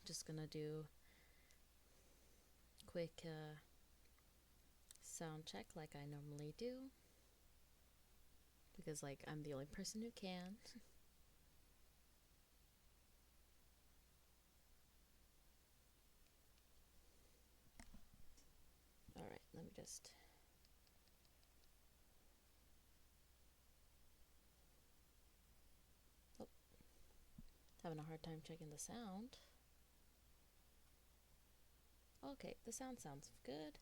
Just gonna do quick sound check like I normally do. Because, like, I'm the only person who can. Alright, let me just... Oh, having a hard time checking the sound. Okay, the sound sounds good.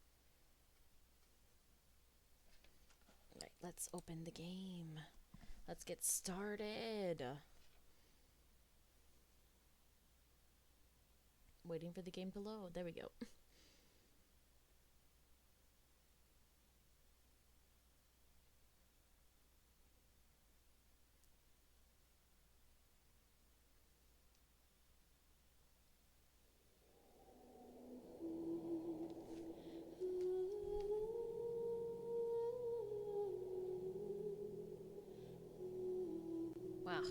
Alright, let's open the game. Let's get started. Waiting for the game to load. There we go. Wow,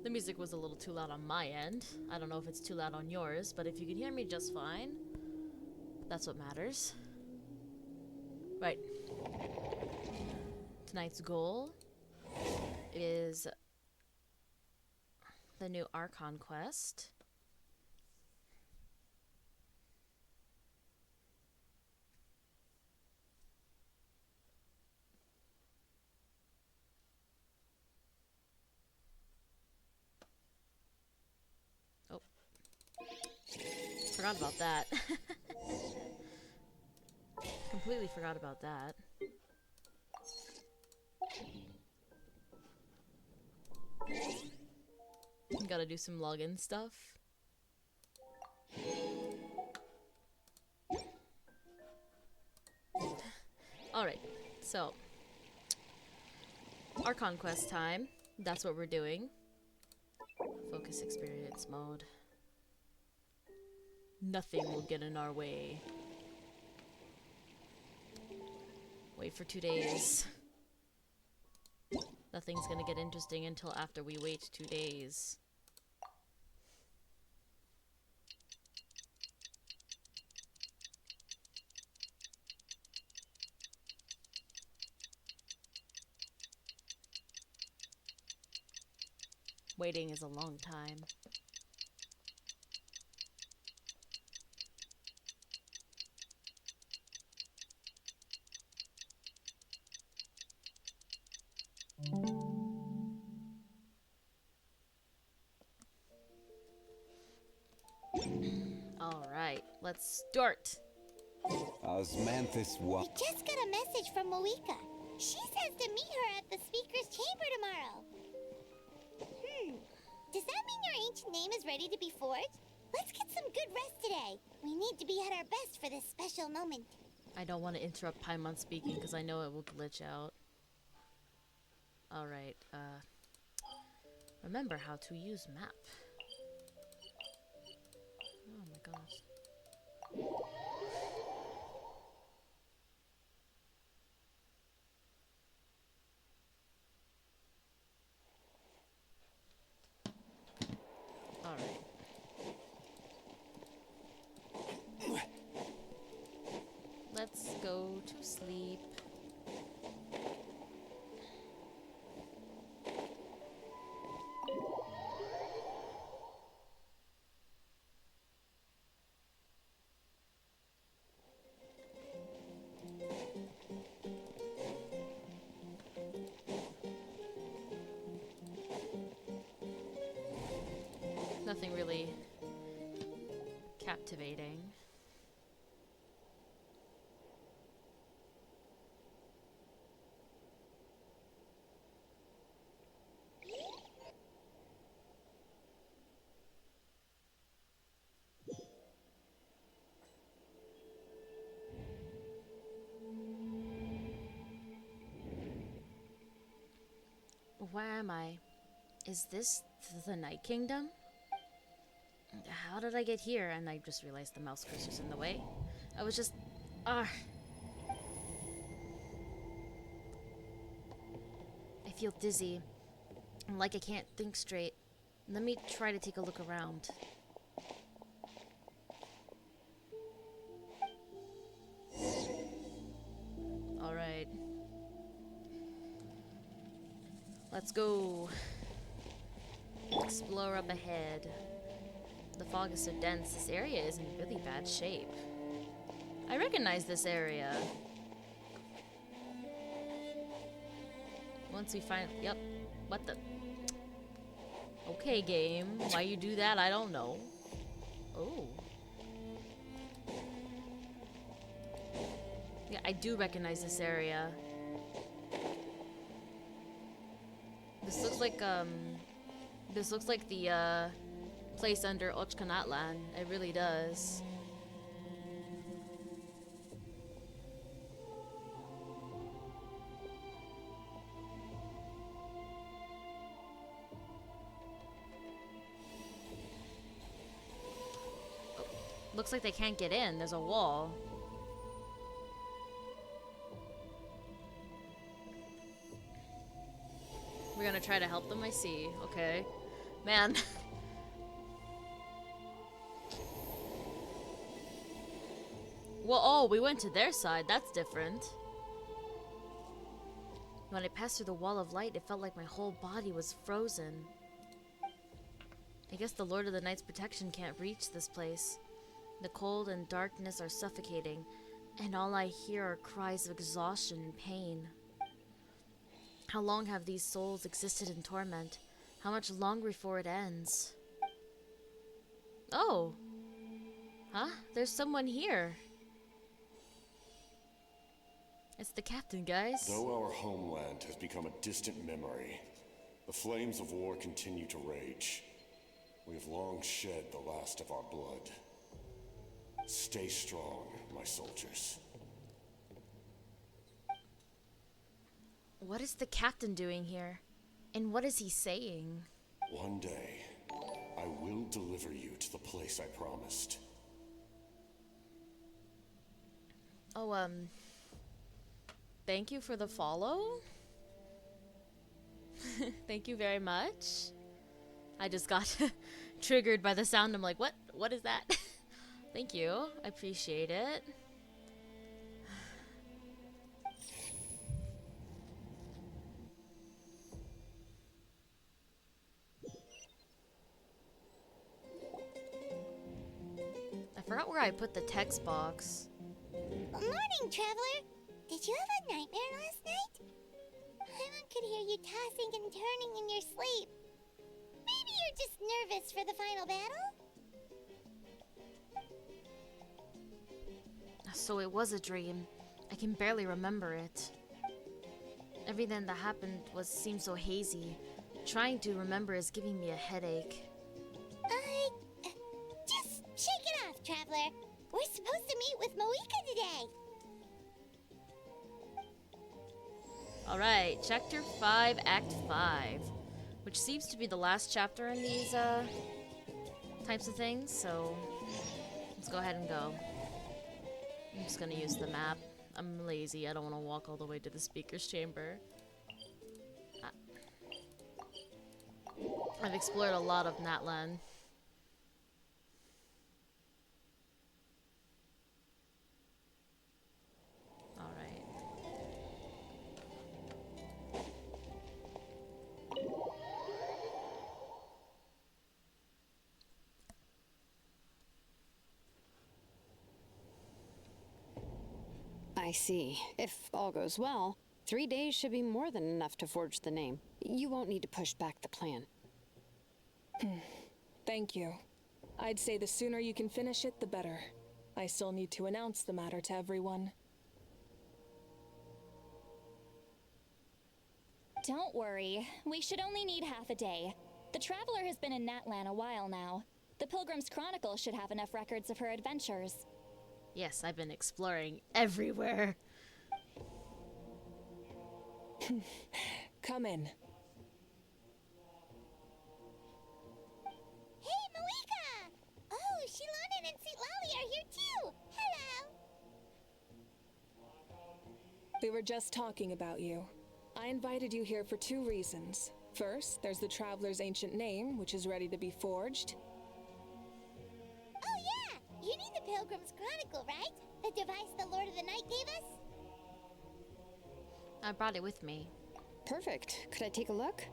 the music was a little too loud on my end. I don't know if it's too loud on yours, but if you can hear me just fine, that's what matters. Right. Tonight's goal is the new Archon quest. Oh. Forgot about that. Completely forgot about that. Gotta do some login stuff. Alright, so Archon quest time. That's what we're doing. Focus experience mode. Nothing will get in our way. Wait for 2 days. Nothing's gonna get interesting until after we wait 2 days. Waiting is a long time. Alright, let's start. Osmanthus We just got a message from Moika. She says to meet her at the speaker's chamber tomorrow. Does that mean your ancient name is ready to be forged? Let's get some good rest today. We need to be at our best for this special moment. I don't want to interrupt Paimon speaking because I know it will glitch out. Alright, remember how to use map. Oh my gosh. Alright. Let's go to sleep. Nothing really captivating. Where am I? Is this the Night Kingdom? How did I get here? And I just realized the mouse cursor's in the way. I was just... I feel dizzy. Like I can't think straight. Let me try to take a look around. Let's go. Explore up ahead. The fog is so dense, this area is in really bad shape. I recognize this area. Once we find... Yep. What the... Okay, game. Why you do that, I don't know. Oh. Yeah, I do recognize this area. This looks like the place under Ochkanatlan. It really does. Oh, looks like they can't get in. There's a wall. We're gonna try to help them, I see. Okay. Man. Well, oh, we went to their side. That's different. When I passed through the wall of light, it felt like my whole body was frozen. I guess the Lord of the Night's protection can't reach this place. The cold and darkness are suffocating, and all I hear are cries of exhaustion and pain. How long have these souls existed in torment? How much longer before it ends? Oh. Huh? There's someone here. It's the captain, guys. Though our homeland has become a distant memory, the flames of war continue to rage. We have long shed the last of our blood. Stay strong, my soldiers. What is the captain doing here? And what is he saying? One day, I will deliver you to the place I promised. Oh, thank you for the follow. Thank you very much. I just got triggered by the sound. I'm like, what? What is that? Thank you. I appreciate it. I forgot where I put the text box. Morning, traveler. Did you have a nightmare last night? Paimon could hear you tossing and turning in your sleep. Maybe you're just nervous for the final battle? So it was a dream. I can barely remember it. Everything that happened seemed so hazy. Trying to remember is giving me a headache. Just shake it off, traveler. We're supposed to meet with Moika today. Alright, Chapter 5, Act 5. Which seems to be the last chapter in these types of things, so let's go ahead and go. I'm just gonna use the map. I'm lazy, I don't want to walk all the way to the speaker's chamber. I've explored a lot of Natlan. Alright. I see. If all goes well, 3 days should be more than enough to forge the name. You won't need to push back the plan. Thank you. I'd say the sooner you can finish it, the better. I still need to announce the matter to everyone. Don't worry. We should only need half a day. The Traveler has been in Natlan a while now. The Pilgrim's Chronicle should have enough records of her adventures. Yes, I've been exploring everywhere. Come in. Hey, Moika! Oh, Shilonen and St. Lally are here too! Hello! We were just talking about you. I invited you here for 2 reasons. First, there's the Traveler's ancient name, which is ready to be forged. Oh yeah! You need the Pilgrim's Chronicle, right? The device the Lord of the Night gave us? I brought it with me. Perfect. Could I take a look?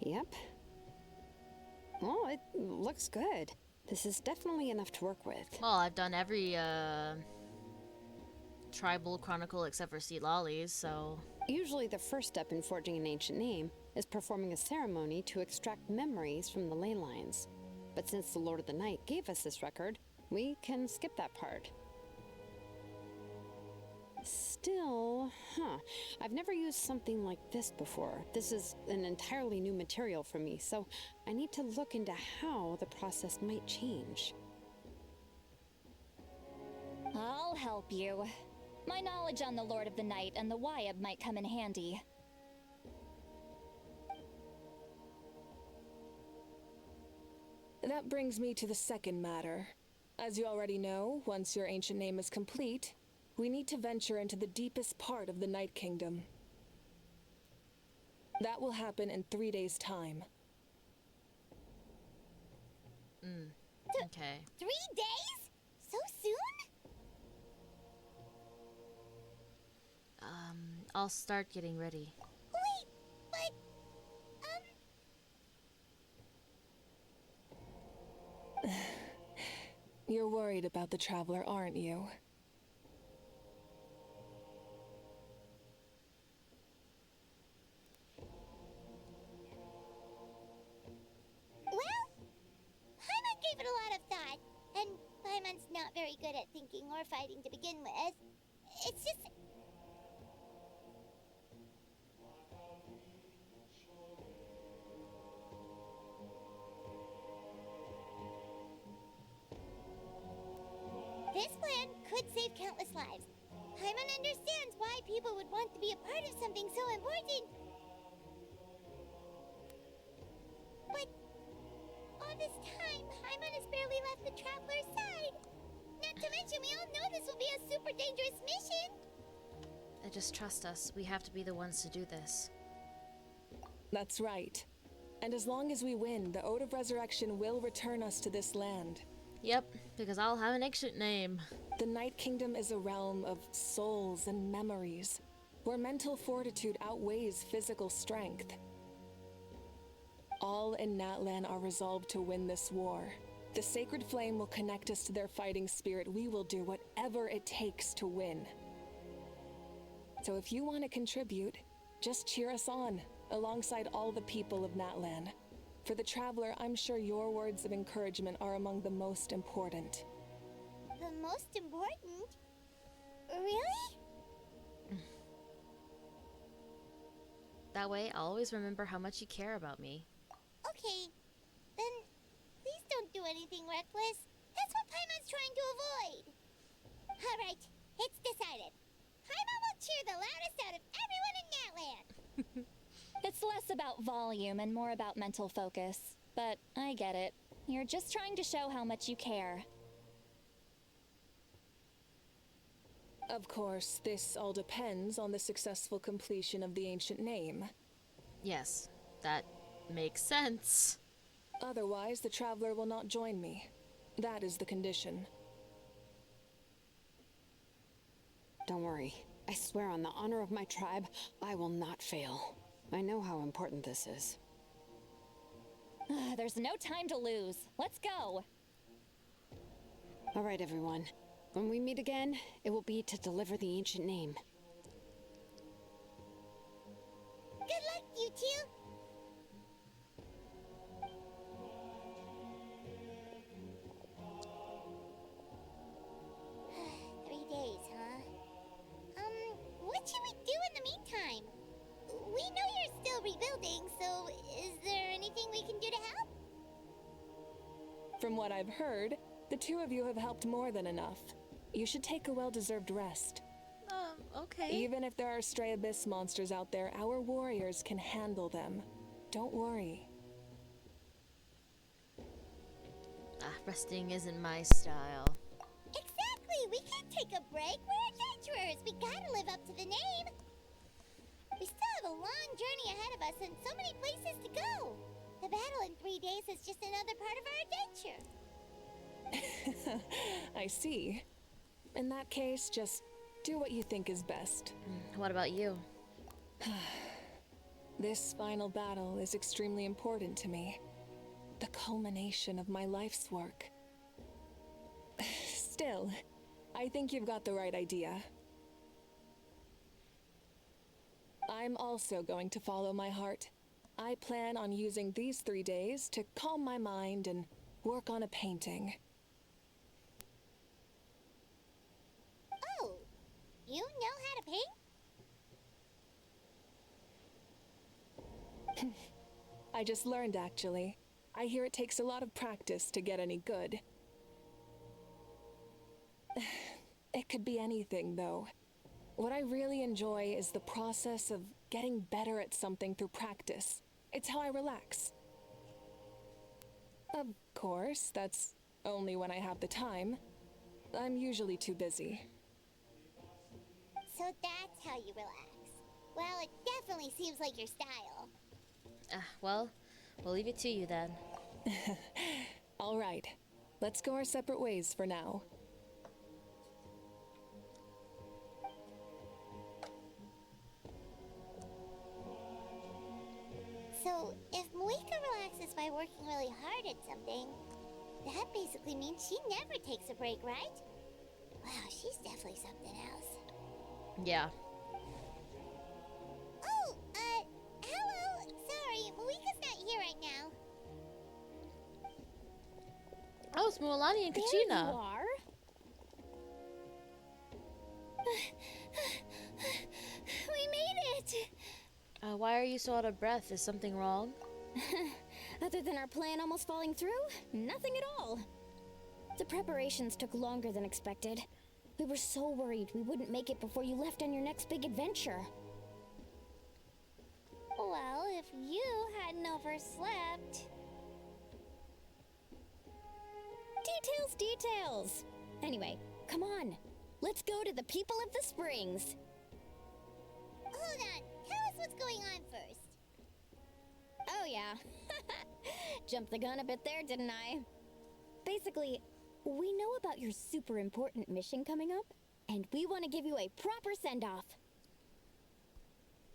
Yep. Well, it looks good. This is definitely enough to work with. Well, I've done every tribal chronicle except for Sea Lollies, so Usually the first step in forging an ancient name is performing a ceremony to extract memories from the ley lines. But since the Lord of the Night gave us this record, we can skip that part. Still, I've never used something like this before. This is an entirely new material for me, so I need to look into how the process might change. I'll help you. My knowledge on the Lord of the Night and the Wyab might come in handy. That brings me to the second matter. As you already know, once your ancient name is complete, we need to venture into the deepest part of the Night Kingdom. That will happen in 3 days' time. okay. 3 days? So soon? I'll start getting ready. Wait, but, You're worried about the Traveler, aren't you? well, Paimon gave it a lot of thought, and Paimon's not very good at thinking or fighting to begin with. It's just... This plan could save countless lives. Paimon understands why people would want to be a part of something so important. But all this time, Paimon has barely left the Traveler's side. Not to mention, we all know this will be a super dangerous mission. Just trust us. We have to be the ones to do this. That's right. And as long as we win, the Ode of Resurrection will return us to this land. Yep, because I'll have an ancient name. The Night Kingdom is a realm of souls and memories, where mental fortitude outweighs physical strength. All in Natlan are resolved to win this war. The sacred flame will connect us to their fighting spirit. We will do whatever it takes to win. So if you want to contribute, just cheer us on, alongside all the people of Natlan. For the Traveler, I'm sure your words of encouragement are among the most important. The most important? Really? That way, I'll always remember how much you care about me. Okay, then please don't do anything reckless. That's what Paimon's trying to avoid. Alright, it's decided. Paimon will cheer the loudest out of everyone in Natlan. It's less about volume and more about mental focus. But I get it. You're just trying to show how much you care. Of course, this all depends on the successful completion of the ancient name. Yes, that makes sense. Otherwise, the Traveler will not join me. That is the condition. Don't worry. I swear on the honor of my tribe, I will not fail. I know how important this is. There's no time to lose. Let's go. All right, everyone. When we meet again, it will be to deliver the ancient name. Good luck, you two. Three days, huh? What should we do in the meantime? We know you're still rebuilding, so is there anything we can do to help? From what I've heard, the two of you have helped more than enough. You should take a well-deserved rest. Okay. Even if there are stray abyss monsters out there, our warriors can handle them. Don't worry. Resting isn't my style. Exactly! We can't take a break. We're adventurers. We gotta live up to the name. We still have a long journey ahead of us and so many places to go. The battle in 3 days is just another part of our adventure. I see. In that case, just do what you think is best. What about you? This final battle is extremely important to me. The culmination of my life's work. Still, I think you've got the right idea. I'm also going to follow my heart. I plan on using these 3 days to calm my mind and work on a painting. Oh, you know how to paint? I just learned, actually. I hear it takes a lot of practice to get any good. It could be anything, though. What I really enjoy is the process of getting better at something through practice. It's how I relax. Of course, that's only when I have the time. I'm usually too busy. So that's how you relax. Well, it definitely seems like your style. Well, we'll leave it to you then. All right, let's go our separate ways for now. So, if Moika relaxes by working really hard at something, that basically means she never takes a break, right? Wow, she's definitely something else. Yeah. Oh, hello! Sorry, Moika's not here right now. Oh, it's Mualani and There Kachina. you are. We made it! Why are you so out of breath? Is something wrong? Other than our plan almost falling through, nothing at all. The preparations took longer than expected. We were so worried we wouldn't make it before you left on your next big adventure. Well, if you hadn't overslept... Details! Anyway, come on. Let's go to the people of the springs. Hold on, tell us what's going on first. Oh yeah. Jumped the gun a bit there, didn't I? Basically, we know about your super important mission coming up, and we want to give you a proper send-off.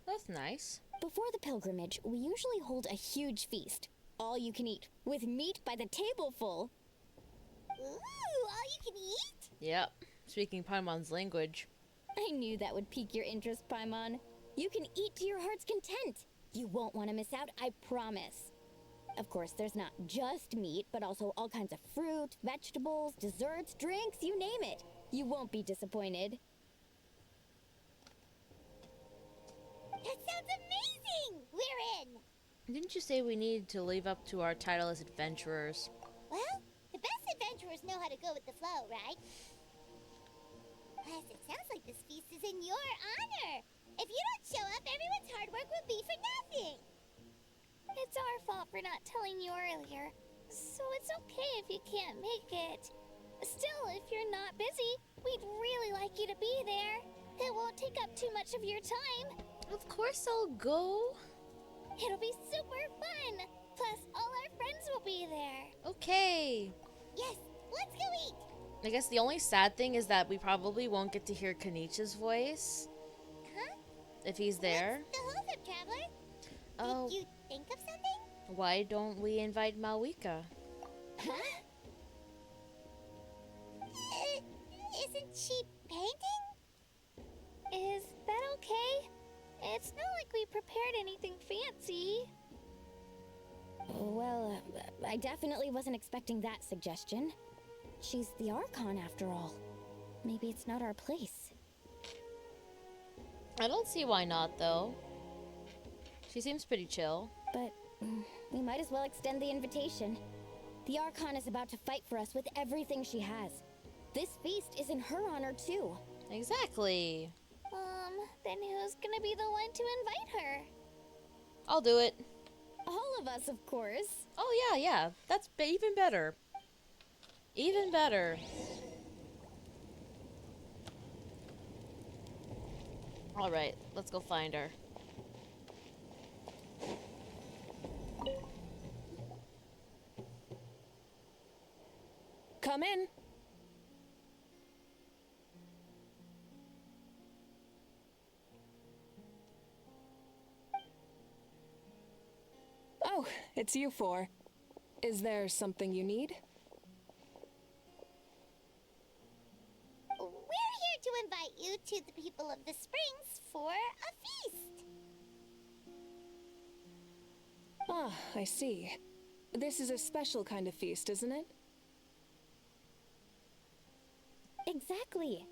That's nice. Before the pilgrimage, we usually hold a huge feast. All you can eat, with meat by the tableful. Ooh, all you can eat? Yep. Speaking Paimon's language. I knew that would pique your interest, Paimon. You can eat to your heart's content. You won't want to miss out, I promise. Of course, there's not just meat, but also all kinds of fruit, vegetables, desserts, drinks, you name it. You won't be disappointed. That sounds amazing! We're in! Didn't you say we needed to live up to our title as adventurers? Well, the best adventurers know how to go with the flow, right? Plus, it sounds like this feast is in your honor. If you don't show up, everyone's hard work will be for nothing. It's our fault for not telling you earlier, so it's okay if you can't make it. Still, if you're not busy, we'd really like you to be there. It won't take up too much of your time. Of course I'll go. It'll be super fun. Plus, all our friends will be there. Okay. Yes, let's go eat. I guess the only sad thing is that we probably won't get to hear Kanichi's voice. Huh? If he's there. What's the hold up, traveler? Oh, Did you think of something? why don't we invite Malwika? Huh? Isn't she painting? Is that okay? It's not like we prepared anything fancy. Well, I definitely wasn't expecting that suggestion. She's the Archon after all. Maybe it's not our place. I don't see why not, though. She seems pretty chill. But we might as well extend the invitation. The Archon is about to fight for us with everything she has. This feast is in her honor, too. Exactly. Then who's gonna be the one to invite her? I'll do it. All of us, of course. Oh, yeah. That's even better. Even better. Alright, let's go find her. Come in. Oh, it's you four. Is there something you need? We're here to invite you to the people of the Springs for a feast. Ah, I see. This is a special kind of feast, isn't it? Exactly.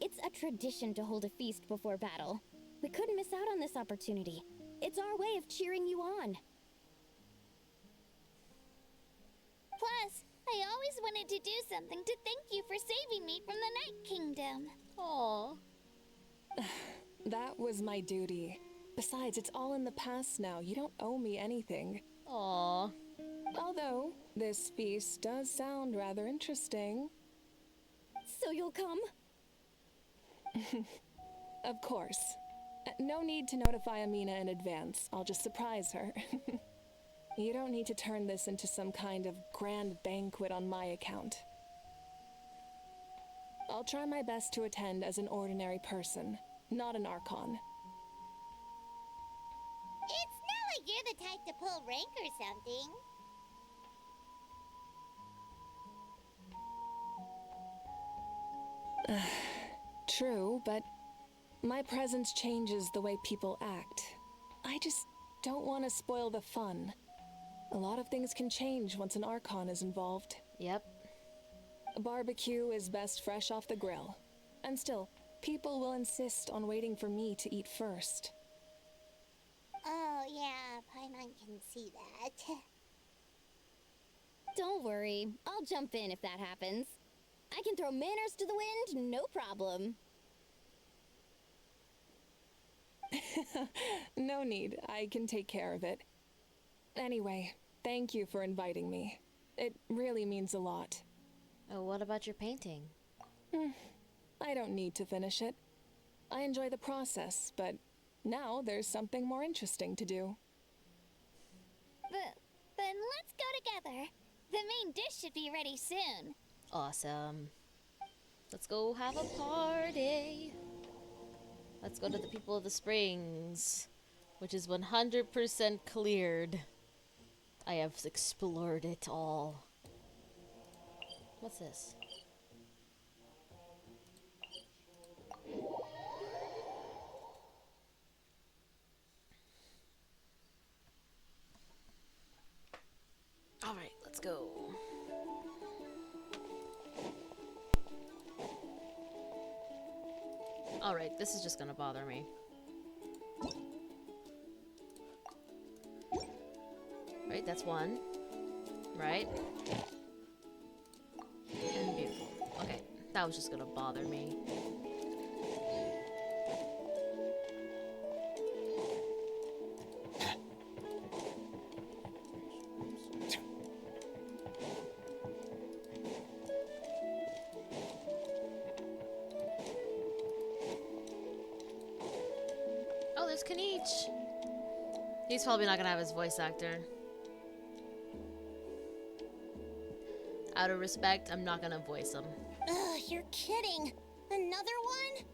It's a tradition to hold a feast before battle. We couldn't miss out on this opportunity. It's our way of cheering you on. Plus, I always wanted to do something to thank you for saving me from the Night Kingdom. Aww. That was my duty. Besides, it's all in the past now. You don't owe me anything. Aww. Although, this feast does sound rather interesting. So you'll come? Of course. No need to notify Amina in advance. I'll just surprise her. You don't need to turn this into some kind of grand banquet on my account. I'll try my best to attend as an ordinary person, not an Archon. It's not like you're the type to pull rank or something. True, but my presence changes the way people act. I just don't want to spoil the fun. A lot of things can change once an Archon is involved. Yep. A barbecue is best fresh off the grill. And still, people will insist on waiting for me to eat first. Oh, yeah, Paimon can see that. Don't worry. I'll jump in if that happens. I can throw manners to the wind, no problem. No need. I can take care of it. Anyway, thank you for inviting me. It really means a lot. Oh, what about your painting? I don't need to finish it. I enjoy the process, but now there's something more interesting to do. Then let's go together. The main dish should be ready soon. Awesome. Let's go have a party. Let's go to the people of the Springs, which is 100% cleared. I have explored it all. What's this? Alright, let's go. Alright, this is just gonna bother me. Right, that's one. Right? And beautiful. Okay, that was just gonna bother me. Oh, there's Kanich. He's probably not gonna have his voice actor. Out of respect, I'm not gonna voice him. Ugh, you're kidding. Another one?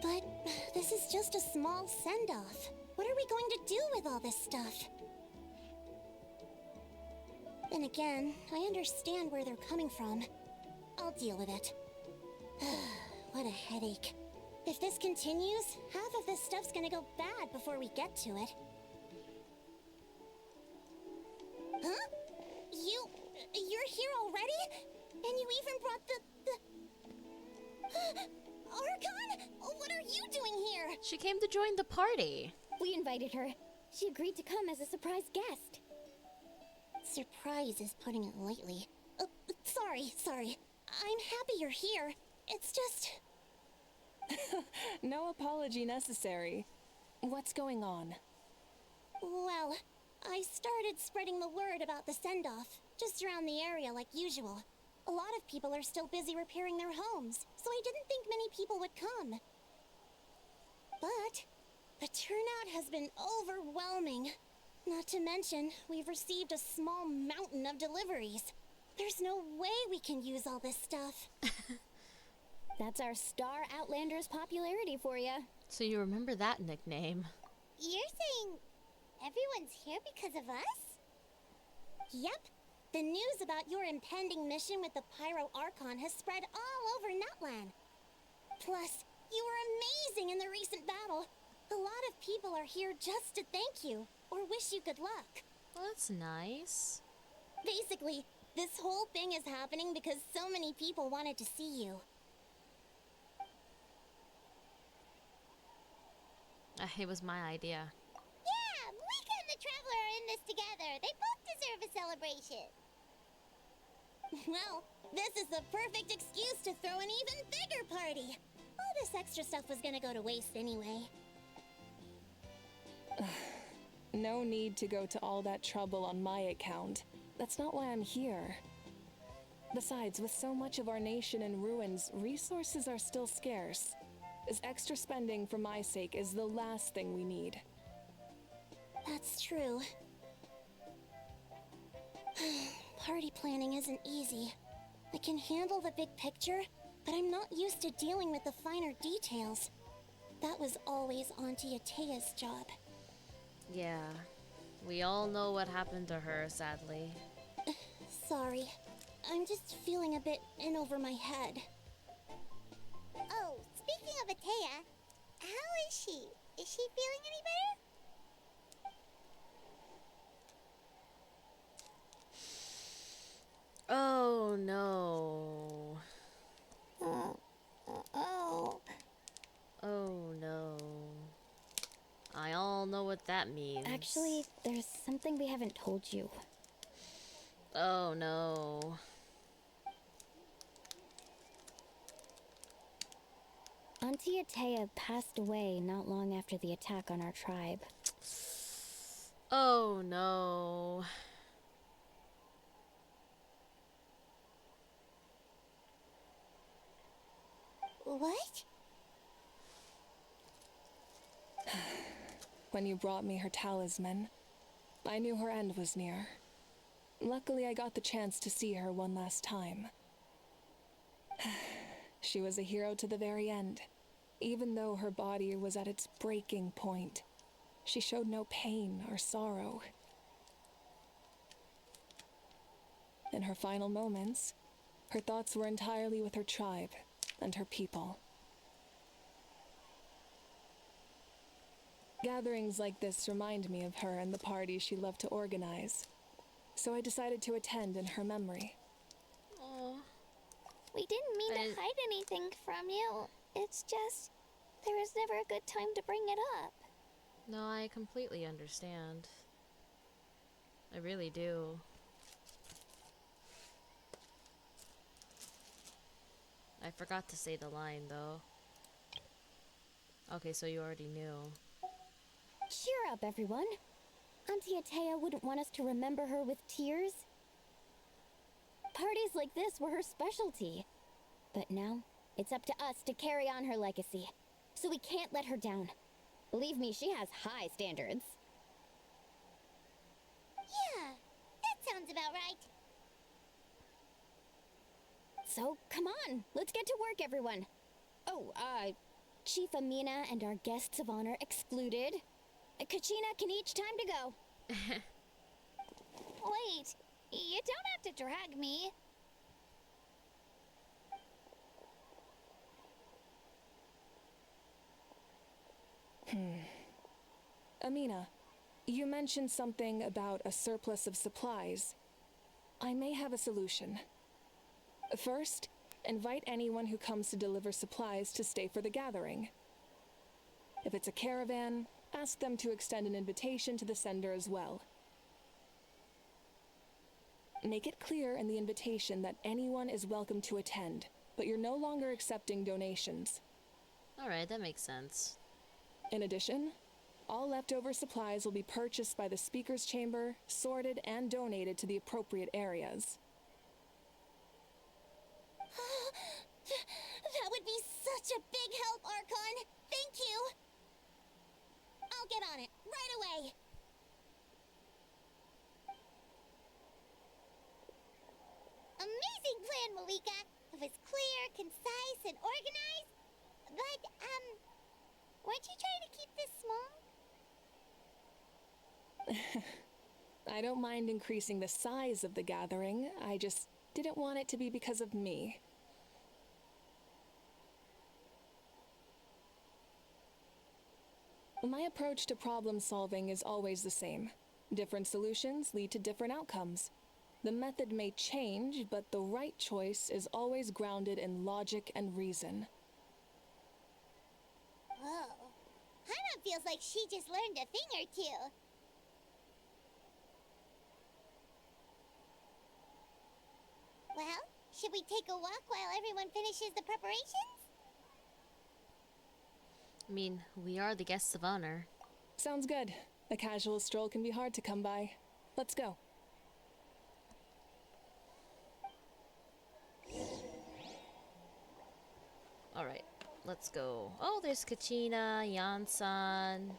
But this is just a small send-off. What are we going to do with all this stuff? Then again, I understand where they're coming from. I'll deal with it. What a headache. If this continues, half of this stuff's gonna go bad before we get to it. Huh? You're here already? And you even brought the... Archon? What are you doing here? She came to join the party. We invited her. She agreed to come as a surprise guest. Surprise is putting it lightly. Sorry. I'm happy you're here. It's just... No apology necessary. What's going on? Well, I started spreading the word about the send-off, just around the area like usual. A lot of people are still busy repairing their homes, so I didn't think many people would come. But The turnout has been overwhelming. Not to mention, we've received a small mountain of deliveries. There's no way we can use all this stuff. That's our Star Outlander's popularity for you. So you remember that nickname. You're saying everyone's here because of us? Yep. The news about your impending mission with the Pyro Archon has spread all over Nutland. Plus, you were amazing in the recent battle. A lot of people are here just to thank you, or wish you good luck. Well, that's nice. Basically, this whole thing is happening because so many people wanted to see you. It was my idea. Yeah, Mika and the Traveler are in this together. They both deserve a celebration. Well, this is the perfect excuse to throw an even bigger party. All this extra stuff was gonna go to waste anyway. No need to go to all that trouble on my account. That's not why I'm here. Besides, with so much of our nation in ruins, resources are still scarce. This extra spending for my sake is the last thing we need. That's true. Party planning isn't easy. I can handle the big picture, but I'm not used to dealing with the finer details. That was always Auntie Atea's job. Yeah. We all know what happened to her, sadly. Sorry. I'm just feeling a bit in over my head. Oh, speaking of Atea, how is she? Is she feeling any better? Oh no. Oh. Oh no. I all know what that means. Actually, there's something we haven't told you. Oh no. Auntie Atea passed away not long after the attack on our tribe. Oh no. What? When you brought me her talisman, I knew her end was near. Luckily, I got the chance to see her one last time. She was a hero to the very end. Even though her body was at its breaking point, she showed no pain or sorrow. In her final moments, her thoughts were entirely with her tribe and her people. Gatherings like this remind me of her and the parties she loved to organize, so I decided to attend in her memory. Oh. We didn't mean I- to hide anything from you. It's just, there was never a good time to bring it up. No, I completely understand. I really do. I forgot to say the line though. Okay, so you already knew. Cheer up, everyone. Auntie Atea wouldn't want us to remember her with tears. Parties like this were her specialty. But now, it's up to us to carry on her legacy. So we can't let her down. Believe me, she has high standards. Yeah, that sounds about right. So, come on, let's get to work, everyone. Oh, Chief Amina and our guests of honor excluded. Kachina can each time to go. Wait, you don't have to drag me. Amina, you mentioned something about a surplus of supplies. I may have a solution. First, invite anyone who comes to deliver supplies to stay for the gathering. If it's a caravan, ask them to extend an invitation to the sender as well. Make it clear in the invitation that anyone is welcome to attend, but you're no longer accepting donations. Alright, that makes sense. In addition, all leftover supplies will be purchased by the speaker's chamber, sorted, and donated to the appropriate areas. That would be such a big help, Archon. Thank you. I don't mind increasing the size of the gathering. I just didn't want it to be because of me. My approach to problem solving is always the same. Different solutions lead to different outcomes. The method may change, but the right choice is always grounded in logic and reason. Whoa. Paimon feels like she just learned a thing or two. Well, should we take a walk while everyone finishes the preparations? I mean, we are the guests of honor. Sounds good. A casual stroll can be hard to come by. Let's go. Alright, let's go. Oh, there's Kachina, Yansan.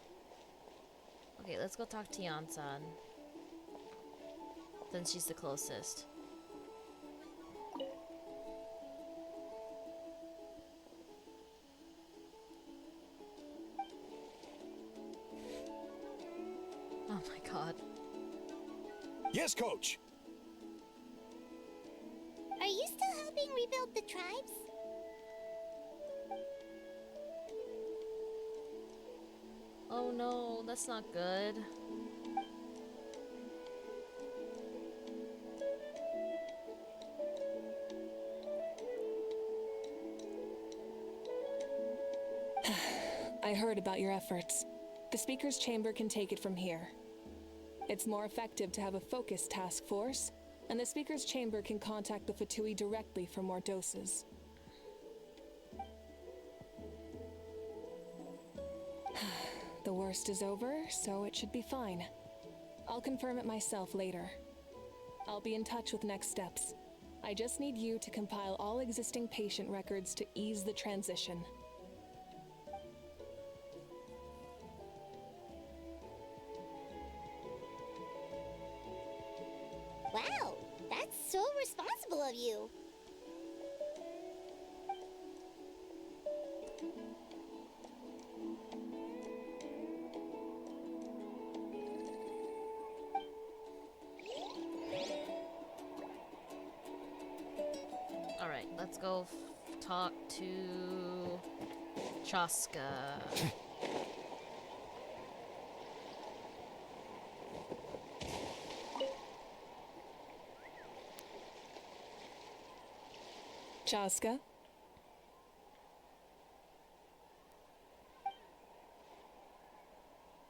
Okay, let's go talk to Yansan. Since she's the closest. Oh my god. Yes, Coach. Are you still helping rebuild the tribes? Oh no, that's not good. I heard about your efforts. The Speaker's Chamber can take it from here. It's more effective to have a focused task force, and the Speaker's Chamber can contact the Fatui directly for more doses. The worst is over, so it should be fine. I'll confirm it myself later. I'll be in touch with next steps. I just need you to compile all existing patient records to ease the transition. Wow, that's so responsible of you. Alright, let's go talk to Chaska. Chaska?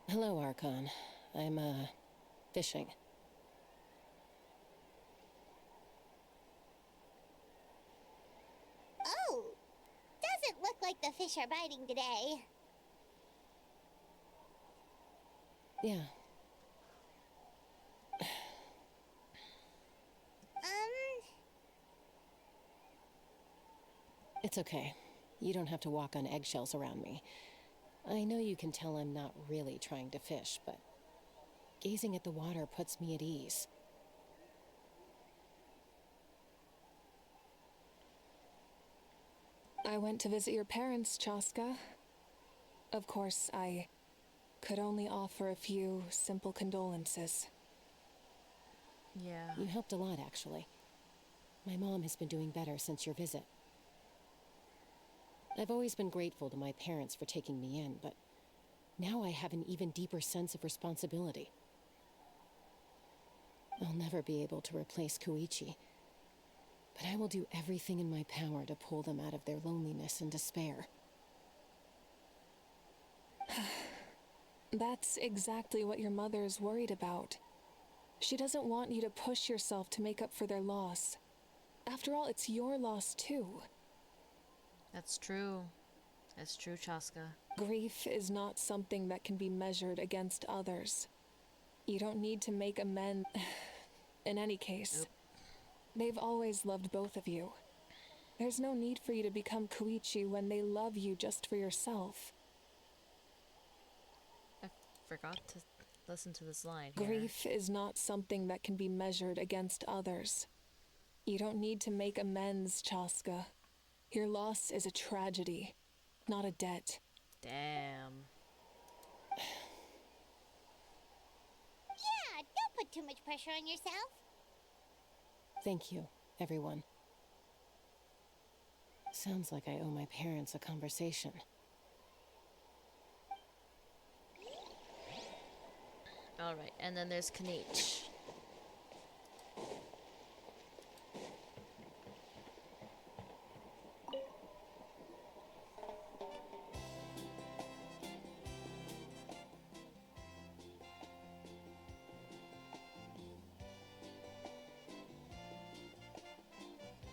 Hello, Archon. I'm, fishing. Oh, doesn't look like the fish are biting today. Yeah. It's okay. You don't have to walk on eggshells around me. I know you can tell I'm not really trying to fish, but gazing at the water puts me at ease. I went to visit your parents, Chaska. Of course, I could only offer a few simple condolences. Yeah. You helped a lot, actually. My mom has been doing better since your visit. I've always been grateful to my parents for taking me in, but now I have an even deeper sense of responsibility. I'll never be able to replace Koichi, but I will do everything in my power to pull them out of their loneliness and despair. That's exactly what your mother's worried about. She doesn't want you to push yourself to make up for their loss. After all, it's your loss too. That's true. That's true, Chaska. Grief is not something that can be measured against others. You don't need to make amends. In any case, they've always loved both of you. There's no need for you to become Koichi when they love you just for yourself. I forgot to listen to this line here. Grief is not something that can be measured against others. You don't need to make amends, Chaska. Your loss is a tragedy, not a debt. Damn. put too much pressure on yourself. Thank you, everyone. Sounds like I owe my parents a conversation. Alright, and then there's Kanich.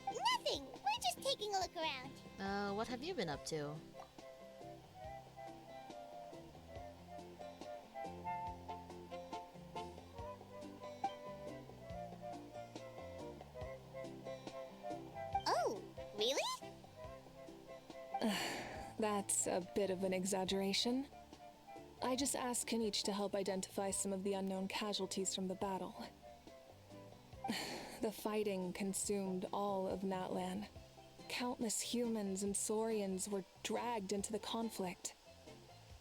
Nothing. We're just taking a look around. What have you been up to? Oh, really? That's a bit of an exaggeration. I just asked Kanich to help identify some of the unknown casualties from the battle. The fighting consumed all of Natlan. Countless humans and Saurians were dragged into the conflict.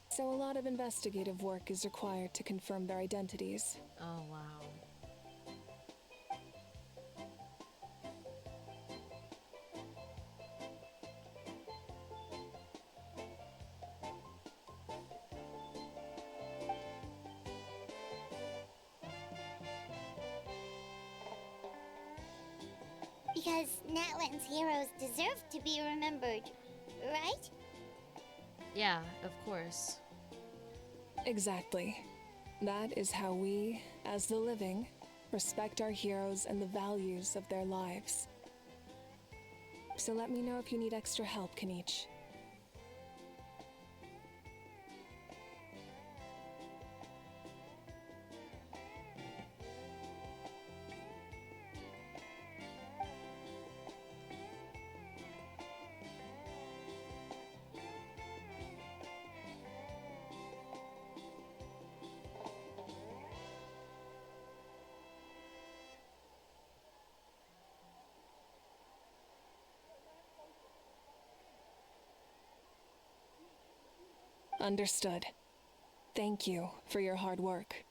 So a lot of investigative work is required to confirm their identities. Oh, wow. Because Natlan's heroes deserve to be remembered, right? Yeah, of course. Exactly. That is how we, as the living, respect our heroes and the values of their lives. So let me know if you need extra help, Kanich. Understood. Thank you for your hard work.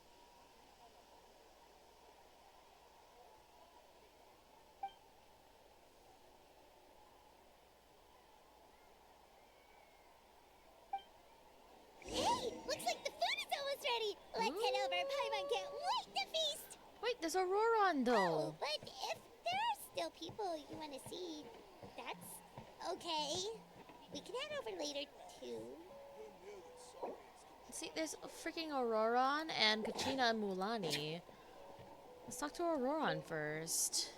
Hey, looks like the food is almost ready. Let's head over. Paimon can't wait to feast. Wait, there's Auroron Oh, though. but if there are still people you want to see, that's okay. We can head over later too. See, there's a freaking Auroron and Kachina and Mulani. Let's talk to Auroron first.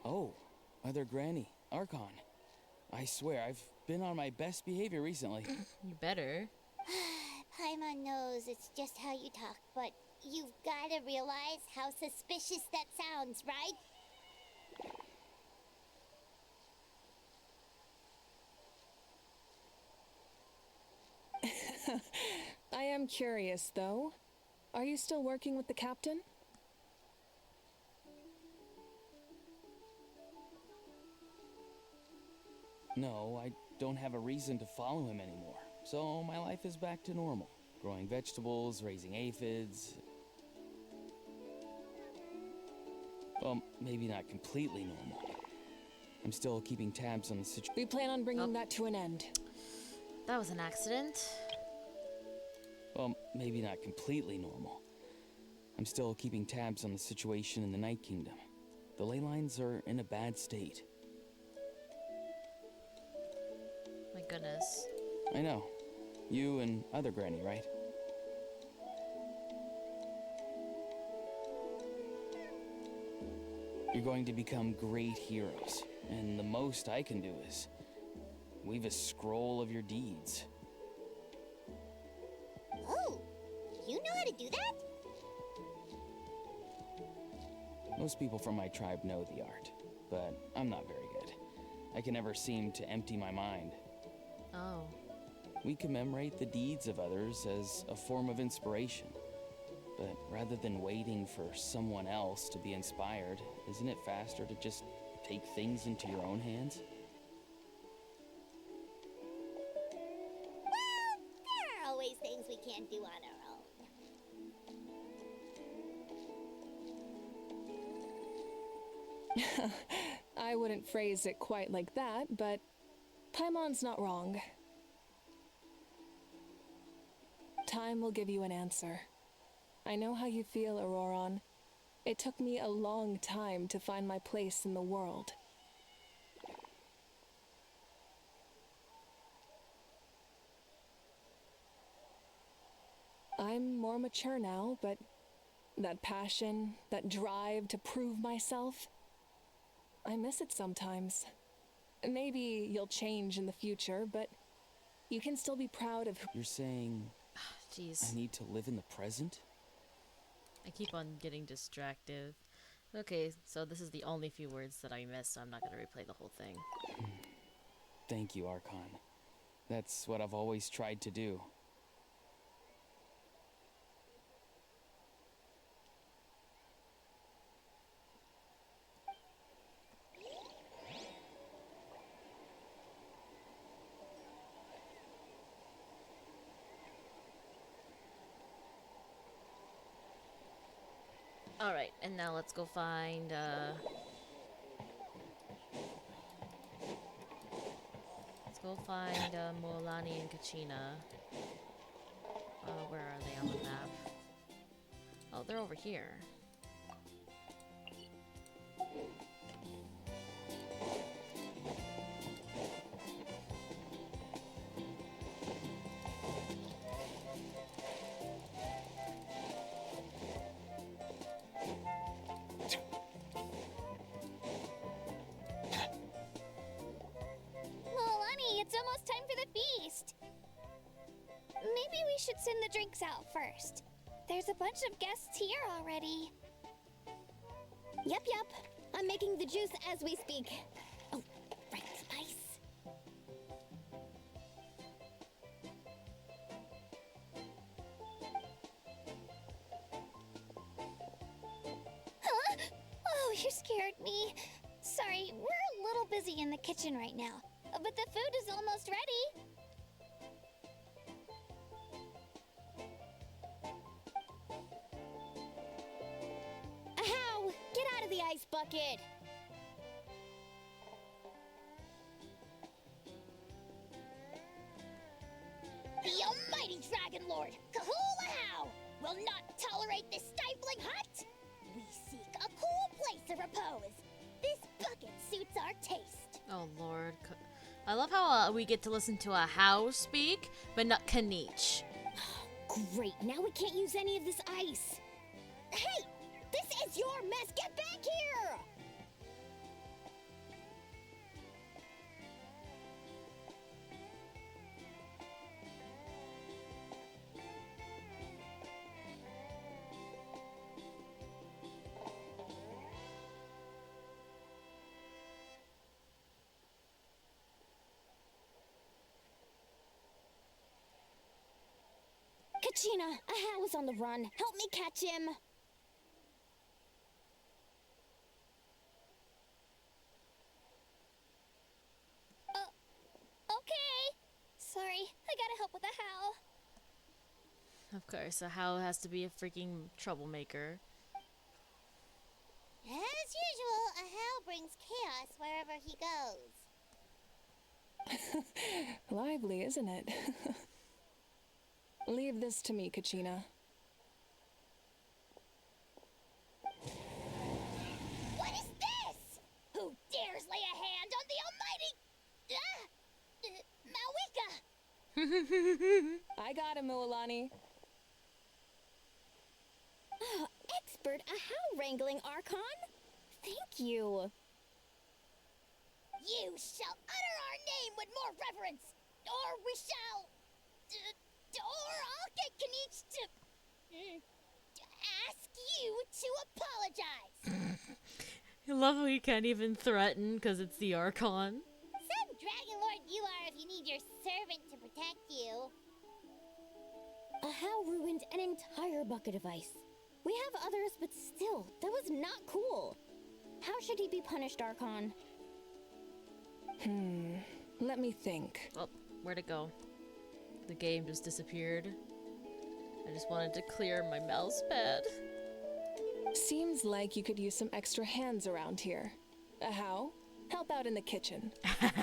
Oh, Mother Granny, Archon. I swear, I've been on my best behavior recently. You better. Paimon knows it's just how you talk, but you've got to realize how suspicious that sounds, right? I am curious, though. Are you still working with the captain? No, I don't have a reason to follow him anymore. So my life is back to normal. Growing vegetables, raising aphids. Well, maybe not completely normal. I'm still keeping tabs on the situation. We plan on bringing that to an end. That was an accident. Well, maybe not completely normal. I'm still keeping tabs on the situation in the Night Kingdom. The ley lines are in a bad state. My goodness. I know. You and other Granny, right? You're going to become great heroes, and the most I can do is weave a scroll of your deeds. Oh, you know how to do that? Most people from my tribe know the art, but I'm not very good. I can never seem to empty my mind. Oh. We commemorate the deeds of others as a form of inspiration. But rather than waiting for someone else to be inspired, isn't it faster to just take things into your own hands? Well, there are always things we can't do on our own. I wouldn't phrase it quite like that, but Paimon's not wrong. Time will give you an answer. I know how you feel, Auroron. It took me a long time to find my place in the world. I'm more mature now, but that passion, that drive to prove myself, I miss it sometimes. Maybe you'll change in the future, but you can still be proud of who— You're saying Jeez. I need to live in the present? I keep on getting distracted. Okay, so this is the only few words that I missed, so I'm not gonna replay the whole thing. Thank you, Archon. That's what I've always tried to do. Alright, and now let's go find, let's go find, Moalani and Kachina. Where are they on the map? Oh, they're over here. Milani, it's almost time for the feast. Maybe we should send the drinks out first. There's a bunch of guests here already. Yep. I'm making the juice as we speak. Oh, right, spice. Huh? Oh, you scared me. Sorry, we're a little busy in the kitchen right now. But the food is almost ready. Ahow! Get out of the ice bucket! The almighty Dragon Lord, Kahulahow, will not tolerate this stifling hut. We seek a cool place of repose. This bucket suits our taste. Oh lord. I love how we get to listen to a how speak, but not Kanich. Great, now we can't use any of this ice. Hey! This is your mess! Get back here! Kachina, Aha was on the run. Help me catch him. Okay. Sorry, I gotta help with the how. Of course, a how has to be a freaking troublemaker. As usual, a how brings chaos wherever he goes. Lively, isn't it? Leave this to me, Kachina. What is this? Who dares lay a hand on the almighty... Mawika? I got him, Moalani. Oh, expert Aha wrangling, Archon. Thank you. You shall utter our name with more reverence, or we shall... or I'll get Kanich to ask you to apologize. I love how you can't even threaten because it's the Archon. Some Dragon Lord you are if you need your servant to protect you. Aha ruined an entire bucket of ice. We have others, but still, that was not cool. How should he be punished, Archon? Let me think. Oh, where'd it go? The game just disappeared. I just wanted to clear my mouse pad. Seems like you could use some extra hands around here. How? Help out in the kitchen. What?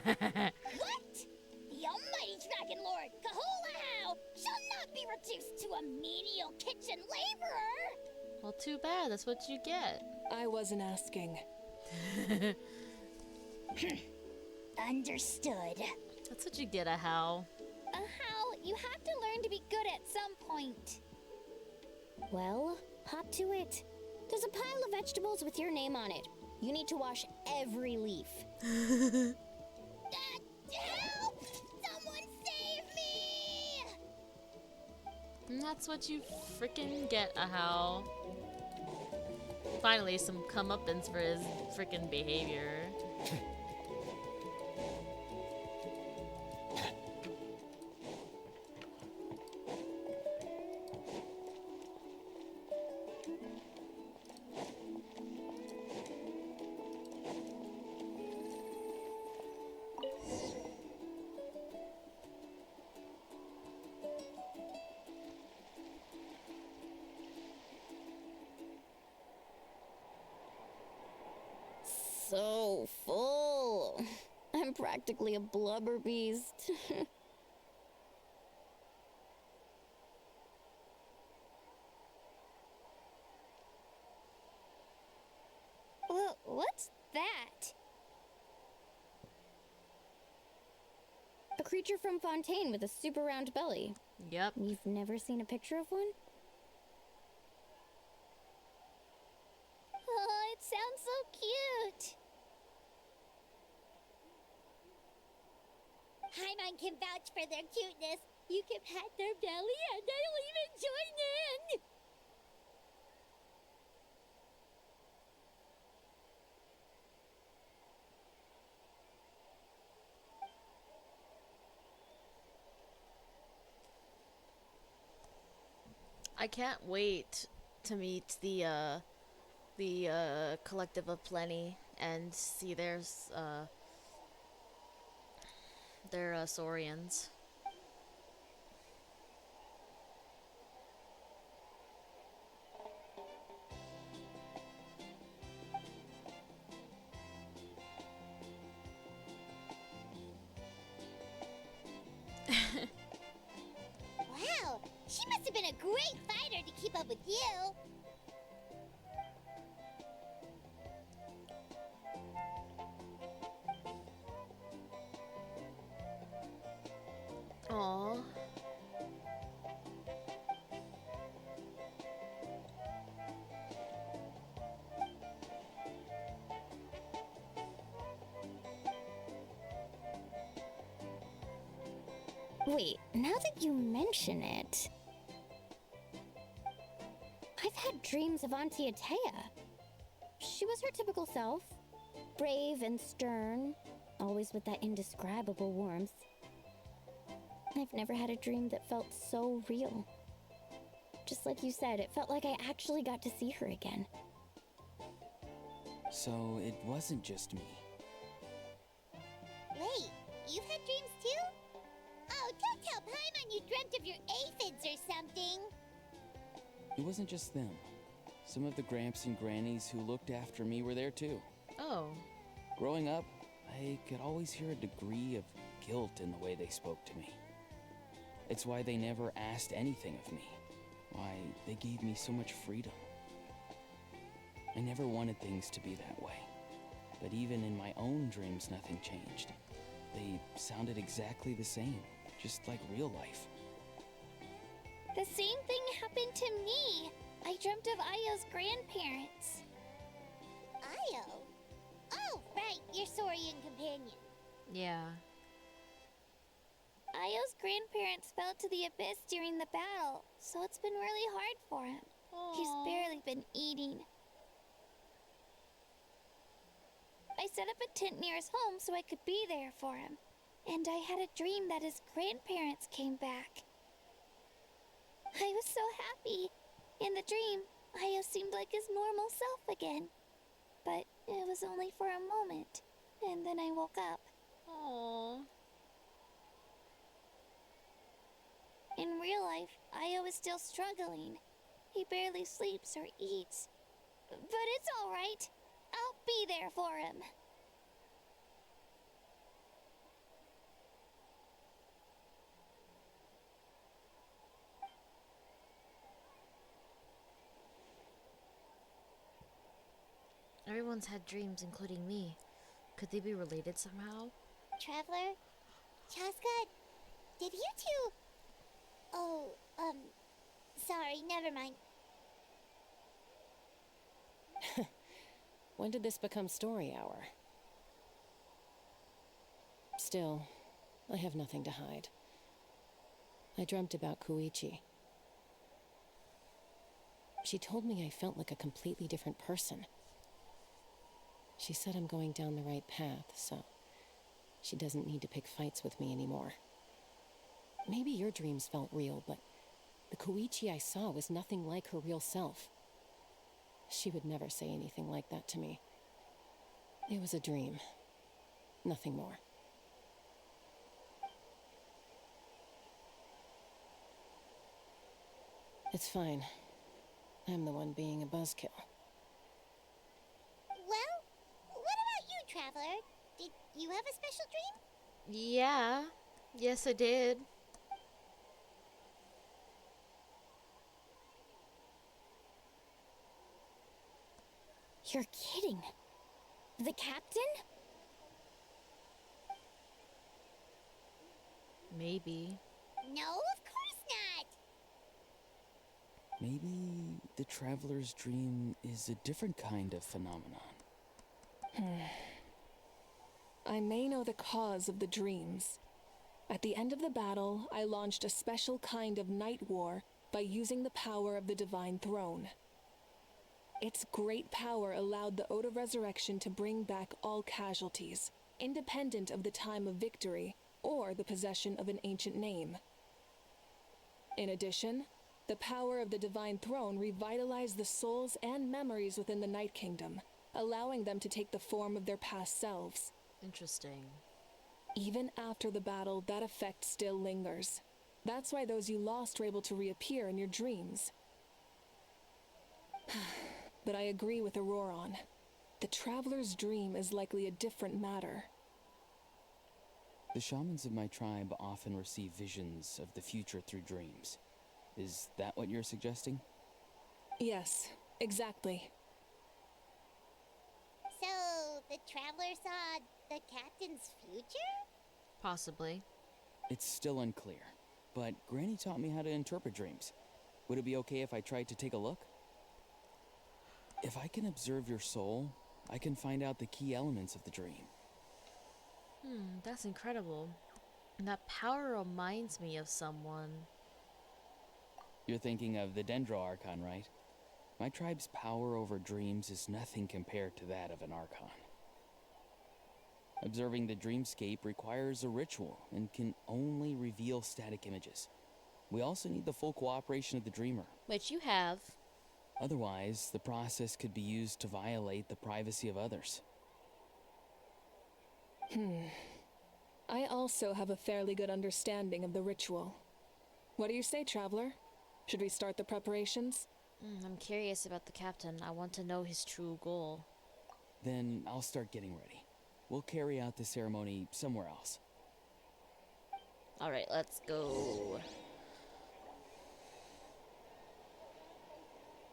The almighty Dragon Lord, Kahulahau, shall not be reduced to a menial kitchen laborer! Well, too bad. That's what you get. I wasn't asking. Understood. That's what you get, a how. How? You have to learn to be good at some point. Well, hop to it. There's a pile of vegetables with your name on it. You need to wash every leaf. Help! Someone save me! And that's what you freaking get, a how. Finally, some comeuppance for his freaking behavior. So full. I'm practically a blubber beast. What's that? A creature from Fontaine with a super round belly. Yep. You've never seen a picture of one? Oh, it sounds so cute. Paimon can vouch for their cuteness. You can pat their belly and I'll even join in. I can't wait to meet the Collective of Plenty and see their Saurians. Wow, she must have been a great fighter to keep up with you. Aww. Wait, now that you mention it, I've had dreams of Auntie Atea. She was her typical self, brave and stern, always with that indescribable warmth. I've never had a dream that felt so real. Just like you said, it felt like I actually got to see her again. So it wasn't just me. Wait, you've had dreams too? Oh, don't tell Paimon you dreamt of your aphids or something. It wasn't just them. Some of the Gramps and Grannies who looked after me were there too. Oh. Growing up, I could always hear a degree of guilt in the way they spoke to me. It's why they never asked anything of me. Why they gave me so much freedom. I never wanted things to be that way. But even in my own dreams, nothing changed. They sounded exactly the same, just like real life. The same thing happened to me. I dreamt of Ayo's grandparents. Ayo? Oh, right, your Saurian companion. Yeah. Ayo's grandparents fell to the abyss during the battle, so it's been really hard for him. He's barely been eating. I set up a tent near his home so I could be there for him. And I had a dream that his grandparents came back. I was so happy. In the dream, Ayo seemed like his normal self again. But it was only for a moment, and then I woke up. Aww. In real life, Ayo is still struggling. He barely sleeps or eats. But it's all right. I'll be there for him. Everyone's had dreams, including me. Could they be related somehow? Traveler? Chaska? Did you two... Oh, sorry, never mind. When did this become story hour? Still, I have nothing to hide. I dreamt about Koichi. She told me I felt like a completely different person. She said I'm going down the right path, so she doesn't need to pick fights with me anymore. Maybe your dreams felt real, but the Koichi I saw was nothing like her real self. She would never say anything like that to me. It was a dream. Nothing more. It's fine. I'm the one being a buzzkill. Well, what about you, Traveler? Did you have a special dream? Yeah. Yes, I did. You're kidding. The captain? Maybe. No, of course not. Maybe the traveler's dream is a different kind of phenomenon. I may know the cause of the dreams. At the end of the battle, I launched a special kind of night war by using the power of the Divine Throne. Its great power allowed the Ode of Resurrection to bring back all casualties, independent of the time of victory or the possession of an ancient name. In addition, the power of the Divine Throne revitalized the souls and memories within the Night Kingdom, allowing them to take the form of their past selves. Interesting. Even after the battle, that effect still lingers. That's why those you lost were able to reappear in your dreams. But I agree with Auroron. The Traveler's dream is likely a different matter. The shamans of my tribe often receive visions of the future through dreams. Is that what you're suggesting? Yes, exactly. So, the Traveler saw the captain's future? Possibly. It's still unclear, but Granny taught me how to interpret dreams. Would it be okay if I tried to take a look? If I can observe your soul, I can find out the key elements of the dream. That's incredible. That power reminds me of someone. You're thinking of the Dendro Archon, right? My tribe's power over dreams is nothing compared to that of an Archon. Observing the dreamscape requires a ritual and can only reveal static images. We also need the full cooperation of the dreamer. Which you have. Otherwise, the process could be used to violate the privacy of others. I also have a fairly good understanding of the ritual. What do you say, Traveler? Should we start the preparations? I'm curious about the captain. I want to know his true goal. Then I'll start getting ready. We'll carry out the ceremony somewhere else. Alright, let's go.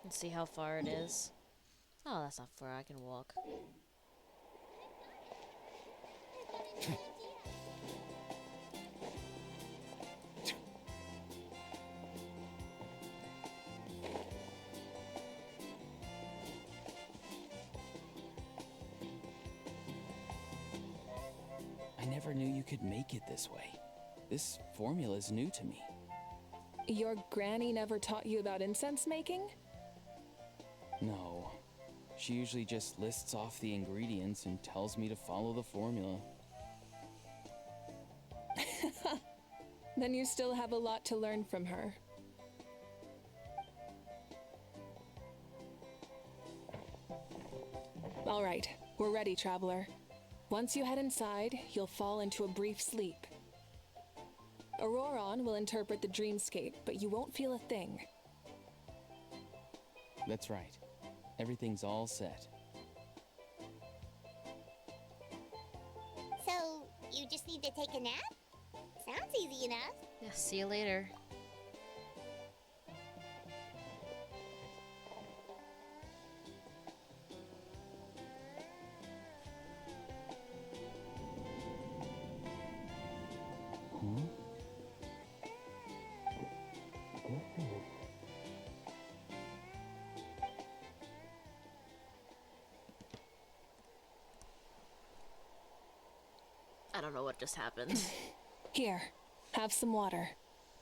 Let's see how far it is. Oh, that's not far. I can walk. I never knew you could make it this way. This formula is new to me. Your granny never taught you about incense making? No. She usually just lists off the ingredients and tells me to follow the formula. Then you still have a lot to learn from her. All right, we're ready, Traveler. Once you head inside, you'll fall into a brief sleep. Auroron will interpret the dreamscape, but you won't feel a thing. That's right. Everything's all set. So, you just need to take a nap? Sounds easy enough. Yeah, see you later. I don't know what just happened. Here, have some water.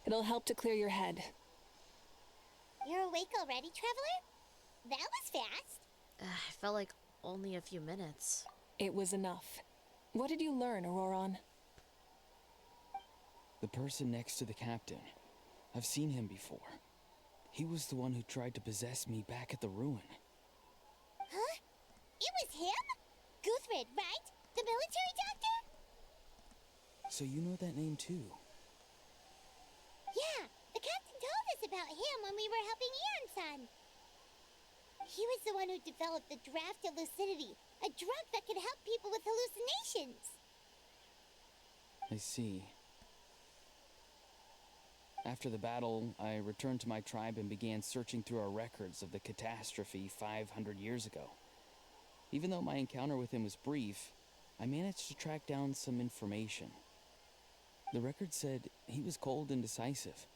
It'll help to clear your head. You're awake already, Traveler? That was fast. I felt like only a few minutes. It was enough. What did you learn, Auroron? The person next to the captain. I've seen him before. He was the one who tried to possess me back at the ruin. Huh? It was him? Guthred, right? The military doctor? So you know that name too? Yeah, the captain told us about him when we were helping Ian-san. He was the one who developed the draft of lucidity, a drug that could help people with hallucinations. I see. After the battle, I returned to my tribe and began searching through our records of the catastrophe 500 years ago. Even though my encounter with him was brief, I managed to track down some information. The record said he was cold and decisive.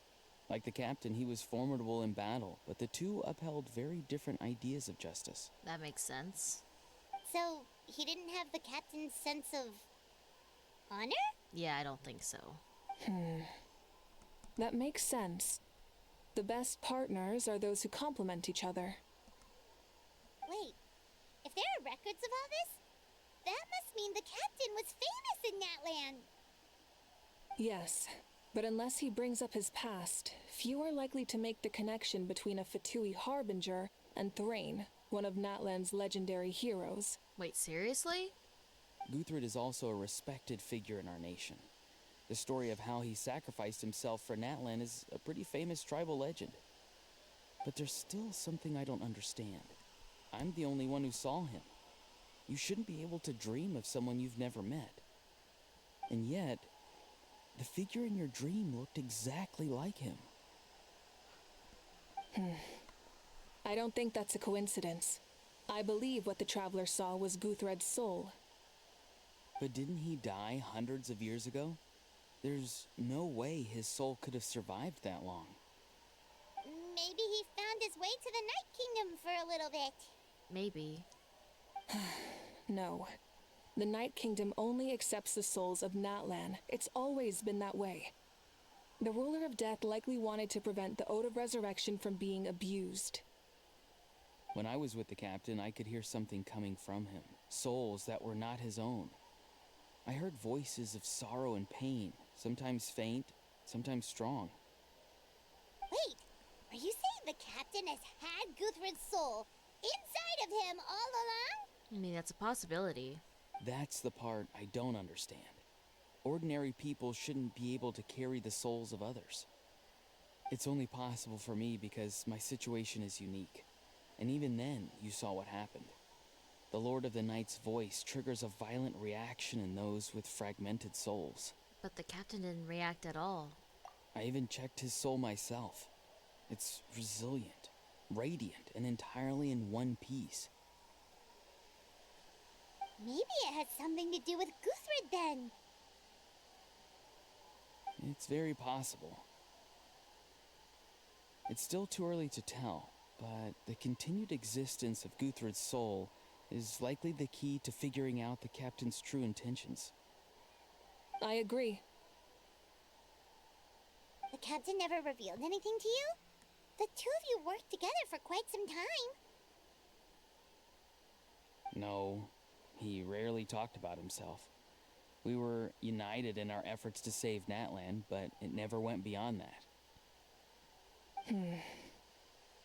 Like the captain, he was formidable in battle, but the two upheld very different ideas of justice. That makes sense. So, he didn't have the captain's sense of honor? Yeah, I don't think so. That makes sense. The best partners are those who complement each other. Wait, if there are records of all this, that must mean the captain was famous in that land. Yes, but unless he brings up his past, few are likely to make the connection between a Fatui harbinger and Thrain, one of Natlan's legendary heroes. Wait, seriously? Guthred is also a respected figure in our nation. The story of how he sacrificed himself for Natlan is a pretty famous tribal legend. But there's still something I don't understand. I'm the only one who saw him. You shouldn't be able to dream of someone you've never met. And yet, the figure in your dream looked exactly like him. I don't think that's a coincidence. I believe what the traveler saw was Guthred's soul. But didn't he die hundreds of years ago? There's no way his soul could have survived that long. Maybe he found his way to the Night Kingdom for a little bit. Maybe. No. The Night Kingdom only accepts the souls of Natlan. It's always been that way. The ruler of death likely wanted to prevent the Ode of Resurrection from being abused. When I was with the captain, I could hear something coming from him. Souls that were not his own. I heard voices of sorrow and pain, sometimes faint, sometimes strong. Wait, are you saying the captain has had Guthred's soul inside of him all along? I mean, that's a possibility. That's the part I don't understand. Ordinary people shouldn't be able to carry the souls of others. It's only possible for me because my situation is unique. And even then, you saw what happened. The Lord of the Night's voice triggers a violent reaction in those with fragmented souls. But the captain didn't react at all. I even checked his soul myself. It's resilient, radiant, and entirely in one piece. Maybe it has something to do with Guthred then. It's very possible. It's still too early to tell, but the continued existence of Guthred's soul is likely the key to figuring out the captain's true intentions. I agree. The captain never revealed anything to you? The two of you worked together for quite some time. No, he rarely talked about himself. We were united in our efforts to save Natlan, but it never went beyond that.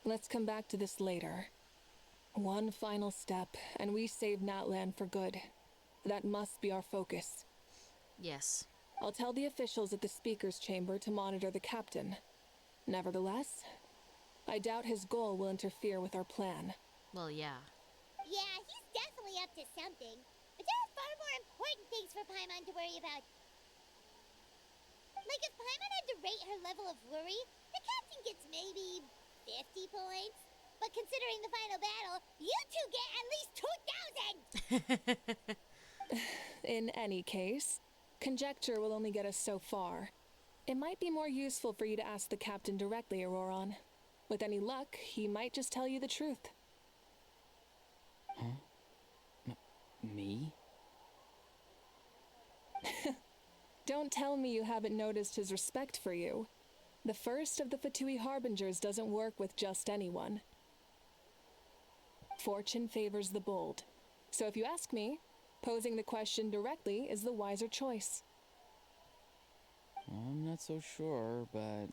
Let's come back to this later. One final step, and we save Natlan for good. That must be our focus. Yes. I'll tell the officials at the speaker's chamber to monitor the captain. Nevertheless, I doubt his goal will interfere with our plan. Well, yeah. Yeah, he's definitely up to something. But there are far more important things for Paimon to worry about. Like if Paimon had to rate her level of worry, the captain gets maybe 50 points. But considering the final battle, you two get at least 2,000! In any case, conjecture will only get us so far. It might be more useful for you to ask the captain directly, Auroron. With any luck, he might just tell you the truth. Huh? Me? Don't tell me you haven't noticed his respect for you. The first of the Fatui Harbingers doesn't work with just anyone. Fortune favors the bold. So if you ask me, posing the question directly is the wiser choice. I'm not so sure, but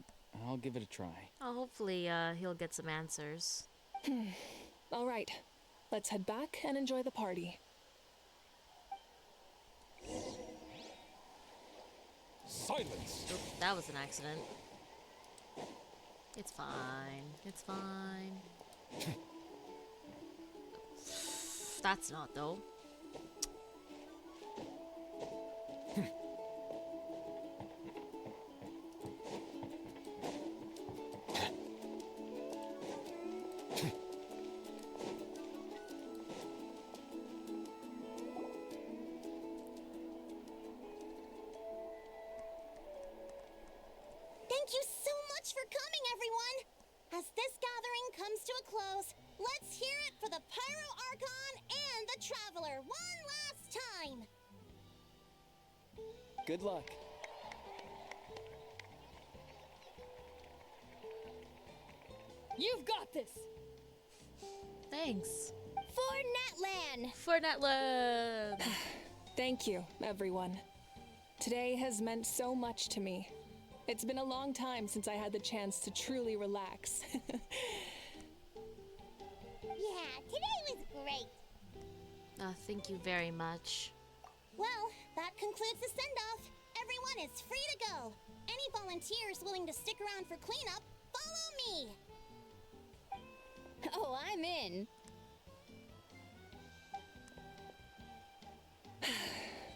I'll give it a try. Oh, hopefully, he'll get some answers. All right, let's head back and enjoy the party. Silence! Oop, that was an accident. It's fine. It's fine. That's not, though. Thank you so much for coming, everyone! As this gathering comes to a close, let's hear it for the Pyro Archon and the Traveler one last time! Good luck. You've got this! Thanks. For Netland! For Netland! Thank you, everyone. Today has meant so much to me. It's been a long time since I had the chance to truly relax. Yeah, today was great! Thank you very much. Well, that concludes the send-off. Everyone is free to go. Any volunteers willing to stick around for cleanup, follow me! Oh, I'm in.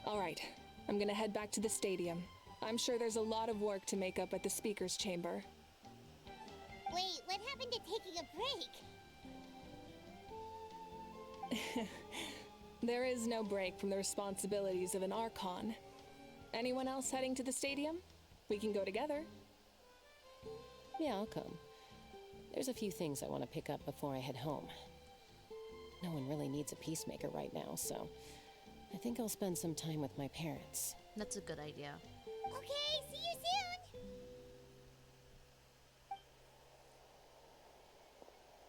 All right, I'm gonna head back to the stadium. I'm sure there's a lot of work to make up at the speaker's chamber. Wait, what happened to taking a break? There is no break from the responsibilities of an Archon. Anyone else heading to the stadium? We can go together. Yeah, I'll come. There's a few things I want to pick up before I head home. No one really needs a peacemaker right now, so I think I'll spend some time with my parents. That's a good idea. Okay, see you soon!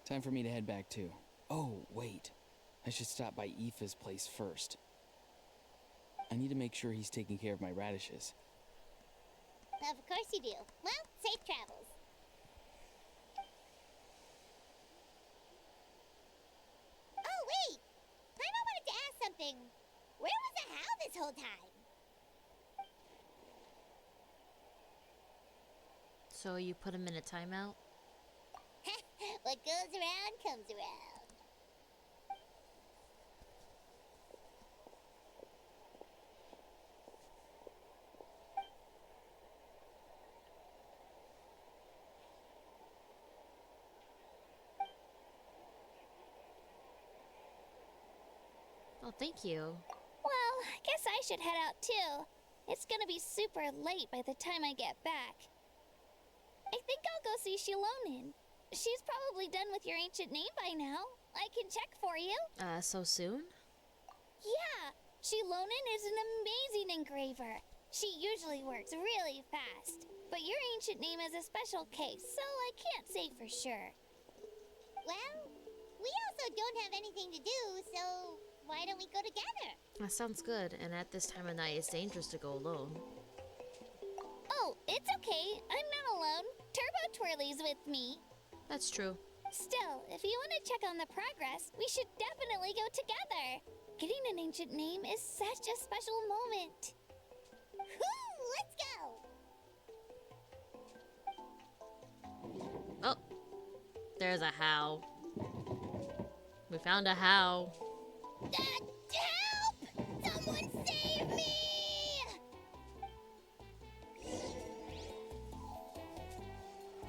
Time for me to head back too. Oh, wait. I should stop by Aoife's place first. I need to make sure he's taking care of my radishes. Of course you do. Well, safe travels. Oh, wait! Paimon wanted to ask something. Where was the How this whole time? So you put him in a timeout? What goes around comes around. Oh, thank you. Well, I guess I should head out too. It's gonna be super late by the time I get back. I think I'll go see Shilonin. She's probably done with your ancient name by now. I can check for you. So soon? Yeah, Shilonin is an amazing engraver. She usually works really fast. But your ancient name is a special case, so I can't say for sure. Well, we also don't have anything to do, so why don't we go together? That sounds good, and at this time of night, it's dangerous to go alone. Oh, it's okay. I'm not alone. Turbo Twirly's with me. That's true. Still, if you want to check on the progress, we should definitely go together. Getting an ancient name is such a special moment. Whoo, let's go! Oh, there's a How. We found a How. Help! Someone save me!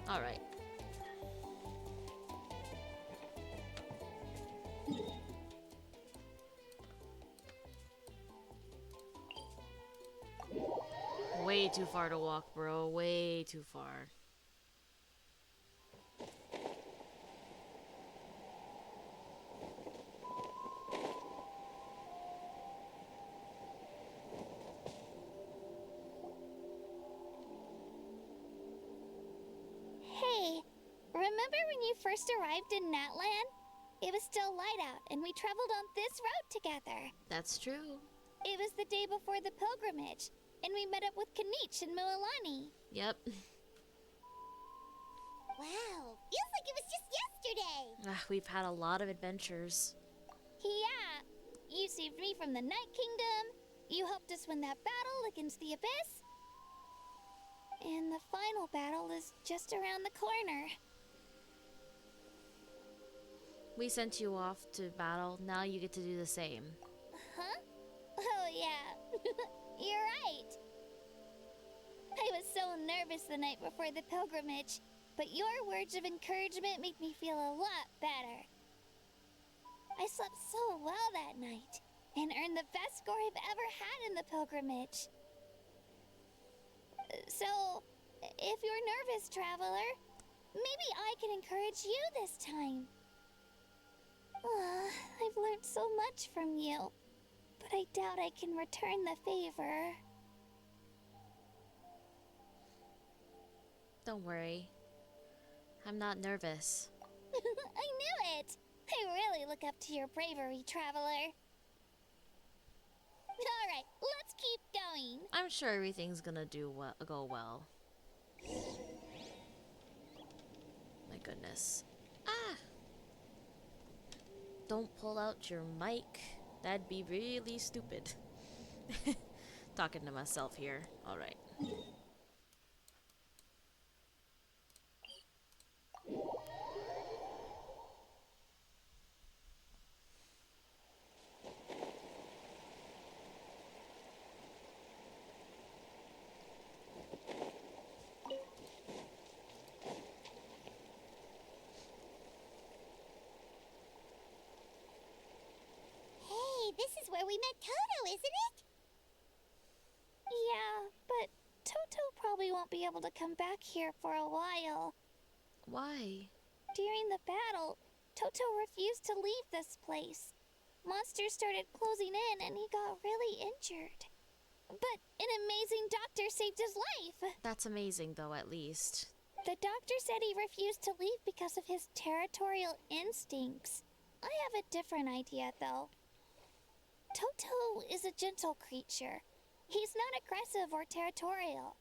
All right. Way too far to walk, bro. Way too far. Remember when you first arrived in Natlan? It was still light out, and we traveled on this road together. That's true. It was the day before the pilgrimage, and we met up with Kanich and Mualani. Yep. Wow, feels like it was just yesterday. We've had a lot of adventures. Yeah, you saved me from the Night Kingdom. You helped us win that battle against the Abyss. And the final battle is just around the corner. We sent you off to battle. Now you get to do the same. Huh? Oh, yeah. You're right. I was so nervous the night before the pilgrimage, but your words of encouragement made me feel a lot better. I slept so well that night and earned the best score I've ever had in the pilgrimage. So, if you're nervous, traveler, maybe I can encourage you this time. I've learned so much from you, but I doubt I can return the favor. Don't worry. I'm not nervous. I knew it! I really look up to your bravery, traveler. Alright, let's keep going. I'm sure everything's gonna go well. My goodness. Ah! Don't pull out your mic. That'd be really stupid. Talking to myself here. Alright. This is where we met Toto, isn't it? Yeah, but Toto probably won't be able to come back here for a while. Why? During the battle, Toto refused to leave this place. Monsters started closing in and he got really injured. But an amazing doctor saved his life. That's amazing, though, at least. The doctor said he refused to leave because of his territorial instincts. I have a different idea, though. Toto is a gentle creature. He's not aggressive or territorial.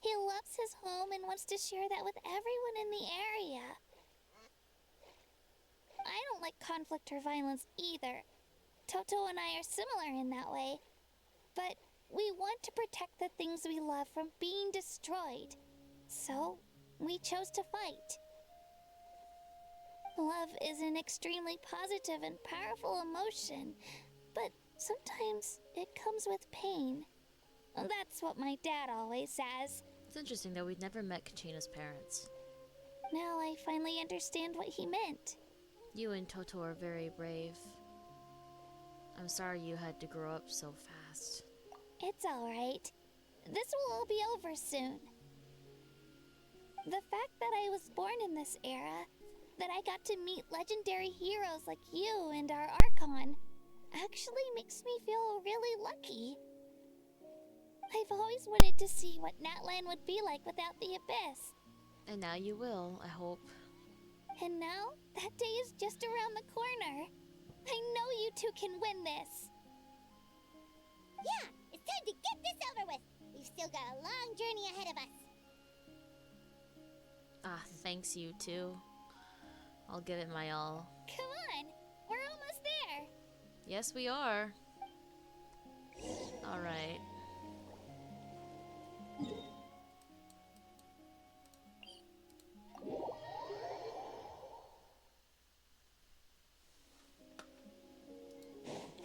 He loves his home and wants to share that with everyone in the area. I don't like conflict or violence either. Toto and I are similar in that way. But we want to protect the things we love from being destroyed. So, we chose to fight. Love is an extremely positive and powerful emotion, but sometimes it comes with pain. That's what my dad always says. It's interesting that we'd never met Kachina's parents. Now I finally understand what he meant. You and Toto are very brave. I'm sorry you had to grow up so fast. It's alright. This will all be over soon. The fact that I was born in this era, that I got to meet legendary heroes like you and our Archon, actually makes me feel really lucky. I've always wanted to see what Natlan would be like without the Abyss. And now you will, I hope. And now, that day is just around the corner. I know you two can win this. Yeah, it's time to get this over with. We've still got a long journey ahead of us. Thanks you too. I'll give it my all. Come on, we're almost there. Yes, we are. Alright.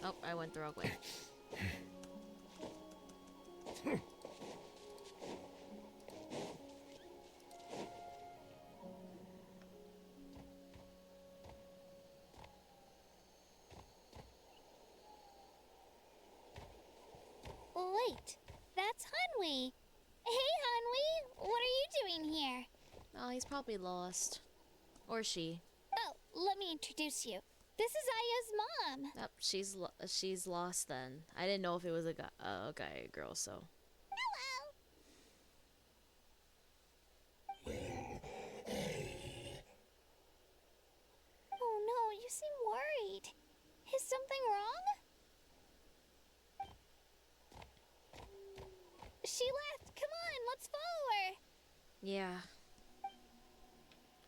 Oh, I went the wrong way. Wait, that's Hanwi. Hey, Hanwi, what are you doing here? Oh, he's probably lost. Or she. Oh, let me introduce you. This is Aya's mom. Yep, she's lost then. I didn't know if it was a guy or girl, so. Hello. Yeah.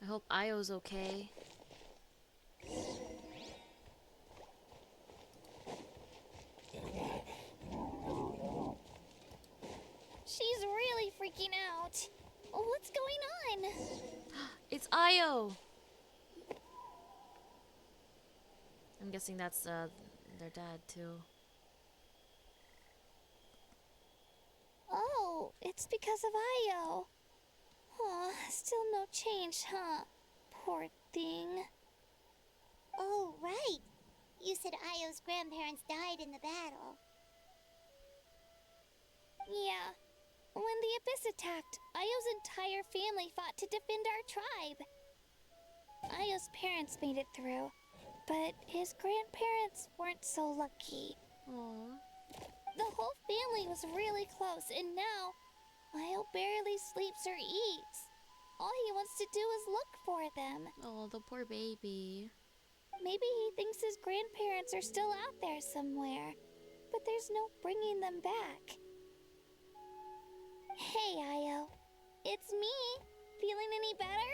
I hope Io's okay. She's really freaking out. What's going on? It's Io! I'm guessing that's their dad too. Oh, it's because of Io. Aw, still no change, huh? Poor thing. Oh, right. You said Io's grandparents died in the battle. Yeah. When the Abyss attacked, Io's entire family fought to defend our tribe. Io's parents made it through, but his grandparents weren't so lucky. Aww. The whole family was really close, and now Io barely sleeps or eats. All he wants to do is look for them. Oh, the poor baby. Maybe he thinks his grandparents are still out there somewhere, but there's no bringing them back. Hey, Io. It's me. Feeling any better?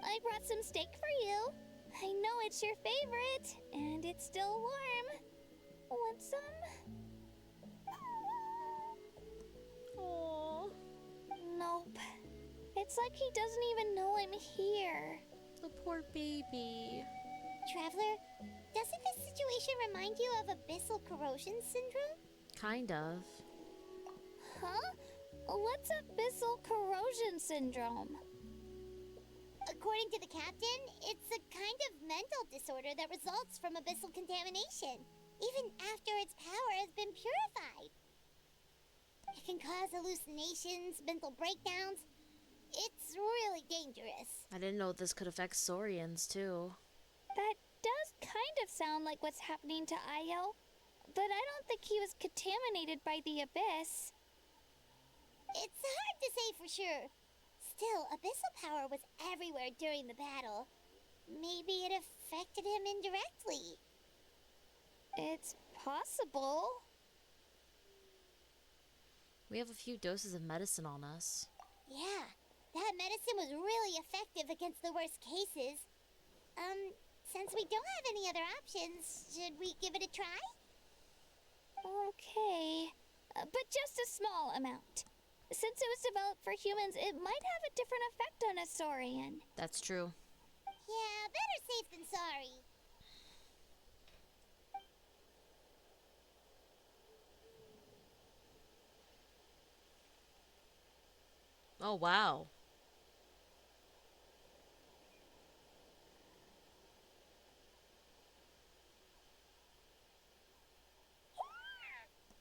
I brought some steak for you. I know it's your favorite, and it's still warm. Want some? Aww. Nope. It's like he doesn't even know I'm here. The poor baby. Traveler, doesn't this situation remind you of abyssal corrosion syndrome? Kind of. Huh? What's abyssal corrosion syndrome? According to the captain, it's a kind of mental disorder that results from abyssal contamination, even after its power has been purified. It can cause hallucinations, mental breakdowns. It's really dangerous. I didn't know this could affect Saurians too. That does kind of sound like what's happening to Io, but I don't think he was contaminated by the Abyss. It's hard to say for sure. Still, abyssal power was everywhere during the battle. Maybe it affected him indirectly. It's possible. We have a few doses of medicine on us. Yeah, that medicine was really effective against the worst cases. Since we don't have any other options, should we give it a try? Okay, but just a small amount. Since it was developed for humans, it might have a different effect on a Saurian. That's true. Yeah, better safe than sorry. Oh, wow.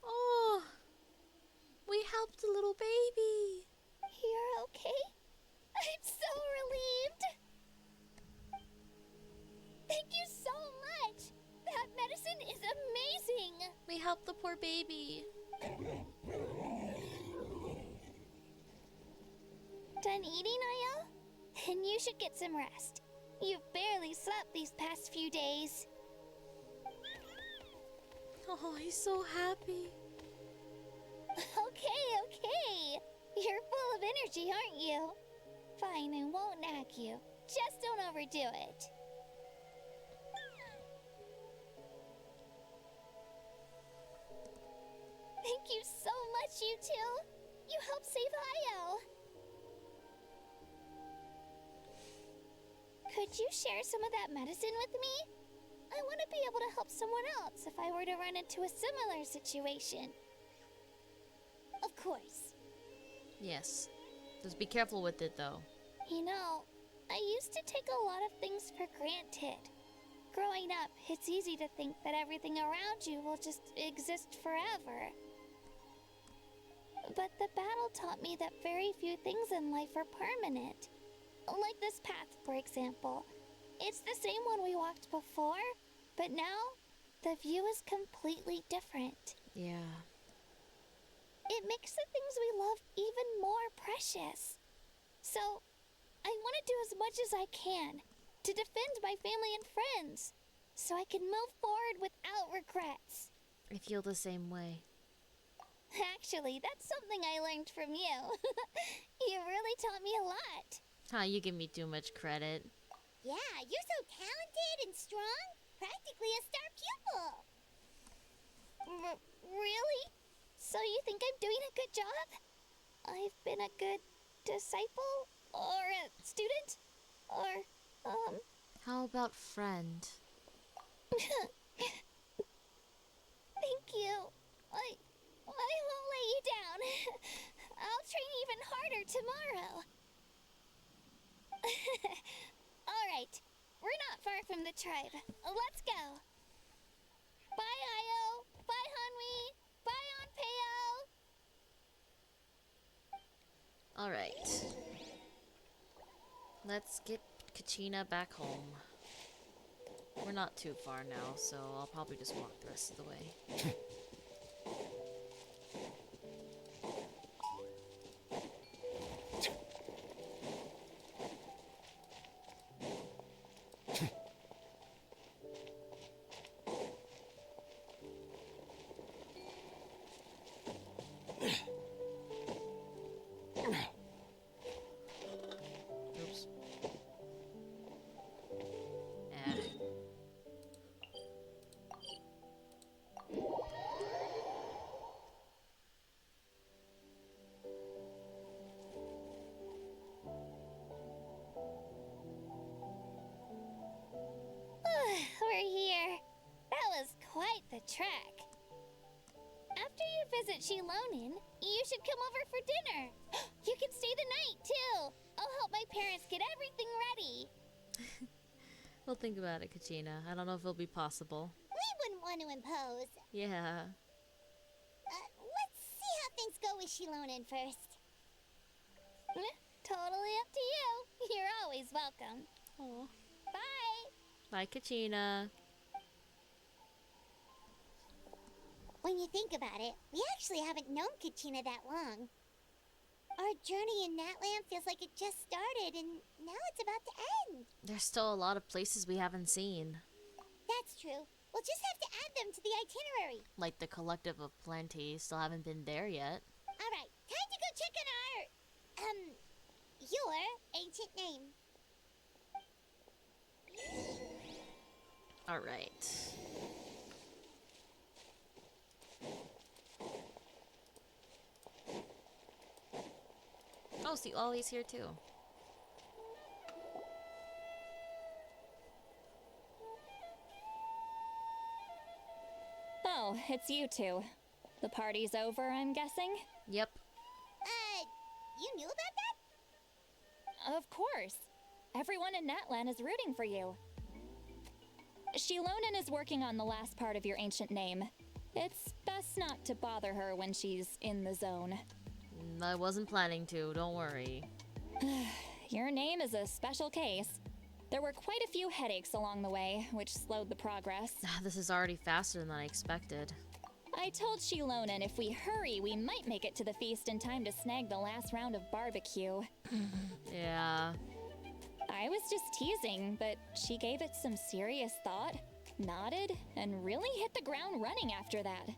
Oh, we helped a little baby. You're okay? I'm so relieved. Thank you so much. That medicine is amazing. We helped the poor baby. Done eating, Io? Then you should get some rest. You've barely slept these past few days. Oh, he's so happy. Okay. You're full of energy, aren't you? Fine, I won't nag you. Just don't overdo it. Thank you so much, you two. You helped save Io. Could you share some of that medicine with me? I want to be able to help someone else if I were to run into a similar situation. Of course. Yes. Just be careful with it, though. You know, I used to take a lot of things for granted. Growing up, it's easy to think that everything around you will just exist forever. But the battle taught me that very few things in life are permanent. Like this path, for example. It's the same one we walked before, but now the view is completely different. Yeah. It makes the things we love even more precious. So, I want to do as much as I can to defend my family and friends, so I can move forward without regrets. I feel the same way. Actually, that's something I learned from you. You really taught me a lot. Huh, you give me too much credit. Yeah, you're so talented and strong. Practically a star pupil. Really? So you think I'm doing a good job? I've been a good disciple? Or a student? Or, How about friend? Thank you. I won't let you down. I'll train even harder tomorrow. Alright, we're not far from the tribe. Let's go. Bye, Io. Bye, Hanwi. Bye, Onpeo. Alright. Let's get Kachina back home. We're not too far now, so I'll probably just walk the rest of the way. Oops. We're here. That was quite the trek. After you visit Shilonin, you should come over for dinner. You can stay the night, too. I'll help my parents get everything ready. We'll think about it, Kachina. I don't know if it'll be possible. We wouldn't want to impose. Yeah. Let's see how things go with Shilonin first. Totally up to you. You're always welcome. Aw. Bye. Bye, Kachina. When you think about it, we actually haven't known Kachina that long. Our journey in Natland feels like it just started, and now it's about to end. There's still a lot of places we haven't seen. That's true. We'll just have to add them to the itinerary. Like the Collective of Plenty, still haven't been there yet. Alright, time to go check on your ancient name. Alright. Oh, see, Ollie's here too. Oh, it's you two. The party's over, I'm guessing? Yep. You knew about that? Of course. Everyone in Natlan is rooting for you. Shilonin is working on the last part of your ancient name. It's best not to bother her when she's in the zone. I wasn't planning to, don't worry. Your name is a special case. There were quite a few headaches along the way, which slowed the progress. This is already faster than I expected. I told Shilonin if we hurry, we might make it to the feast in time to snag the last round of barbecue. Yeah. I was just teasing, but she gave it some serious thought, nodded, and really hit the ground running after that.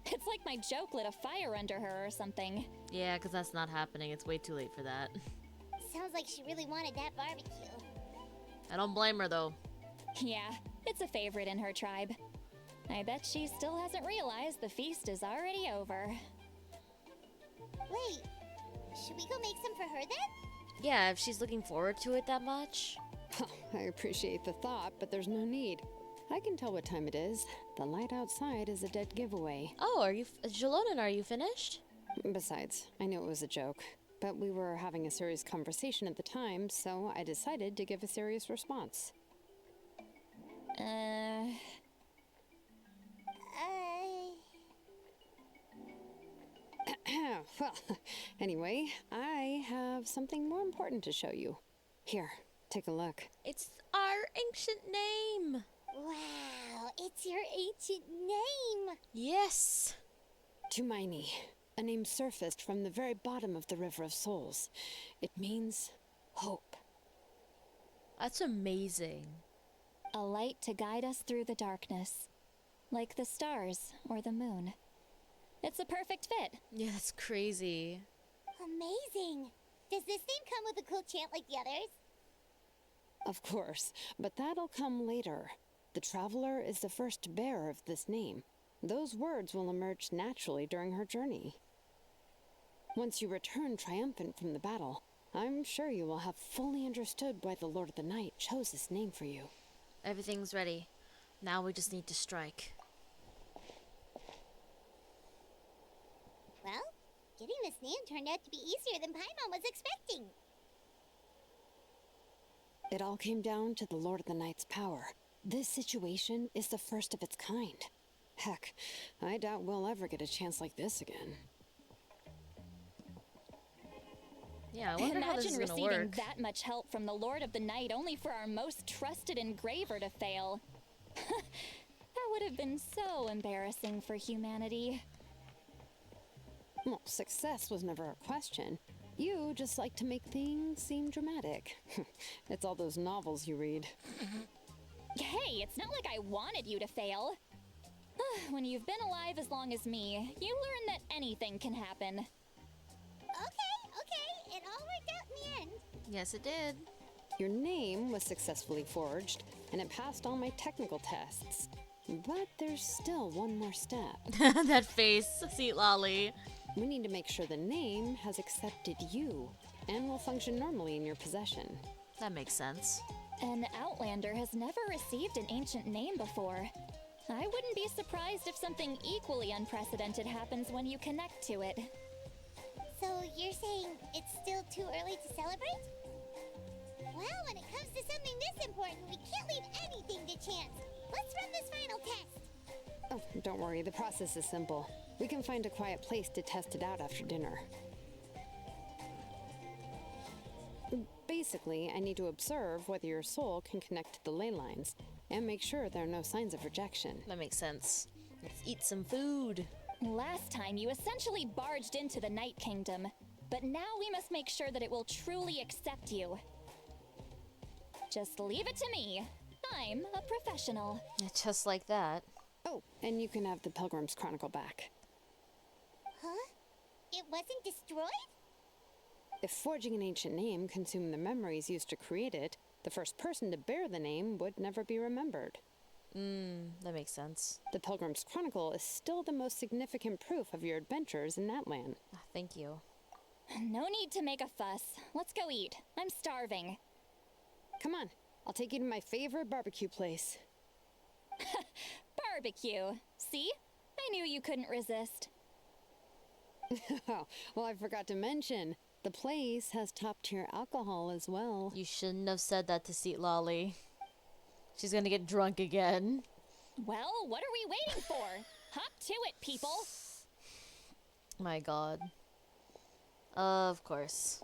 It's like my joke lit a fire under her or something. Yeah, because that's not happening. It's way too late for that. Sounds like she really wanted that barbecue. I don't blame her, though. Yeah, it's a favorite in her tribe. I bet she still hasn't realized the feast is already over. Wait, should we go make some for her then? Yeah, if she's looking forward to it that much. I appreciate the thought, but there's no need. I can tell what time it is. The light outside is a dead giveaway. Oh, are you... Jalonin, are you finished? Besides, I knew it was a joke. But we were having a serious conversation at the time, so I decided to give a serious response. Well, anyway, I have something more important to show you. Here, take a look. It's our ancient name! Wow, it's your ancient name! Yes! Tumaini, a name surfaced from the very bottom of the River of Souls. It means hope. That's amazing. A light to guide us through the darkness, like the stars or the moon. It's a perfect fit. Yeah, that's crazy. Amazing. Does this name come with a cool chant like the others? Of course, but that'll come later. The Traveler is the first bearer of this name. Those words will emerge naturally during her journey. Once you return triumphant from the battle, I'm sure you will have fully understood why the Lord of the Night chose this name for you. Everything's ready. Now we just need to strike. Well, getting this name turned out to be easier than Paimon was expecting. It all came down to the Lord of the Night's power. This situation is the first of its kind. Heck, I doubt we'll ever get a chance like this again. Yeah, I wonder how this is Imagine gonna receiving work. that much help from the Lord of the Night only for our most trusted engraver to fail. That would have been so embarrassing for humanity. Well, success was never a question. You just like to make things seem dramatic. It's all those novels you read. Hey, it's not like I wanted you to fail. When you've been alive as long as me, you learn that anything can happen. Okay, it all worked out in the end. Yes, it did. Your name was successfully forged, and it passed all my technical tests. But there's still one more step. That face, Seat Lolly. We need to make sure the name has accepted you and will function normally in your possession. That makes sense. An Outlander has never received an ancient name before. I wouldn't be surprised if something equally unprecedented happens when you connect to it. So you're saying it's still too early to celebrate? Well, when it comes to something this important, we can't leave anything to chance. Let's run this final test. Oh, don't worry, the process is simple. We can find a quiet place to test it out after dinner. Basically, I need to observe whether your soul can connect to the ley lines, and make sure there are no signs of rejection. That makes sense. Let's eat some food. Last time, you essentially barged into the Night Kingdom, but now we must make sure that it will truly accept you. Just leave it to me. I'm a professional. Just like that. Oh, and you can have the Pilgrim's Chronicle back. Huh? It wasn't destroyed? If forging an ancient name consumed the memories used to create it, the first person to bear the name would never be remembered. That makes sense. The Pilgrim's Chronicle is still the most significant proof of your adventures in that land. Thank you. No need to make a fuss. Let's go eat. I'm starving. Come on, I'll take you to my favorite barbecue place. Barbecue. See? I knew you couldn't resist. Oh, well, I forgot to mention, the place has top-tier alcohol as well. You shouldn't have said that to Seat Lolly. She's gonna get drunk again. Well, what are we waiting for? Hop to it, people. My god. Of course.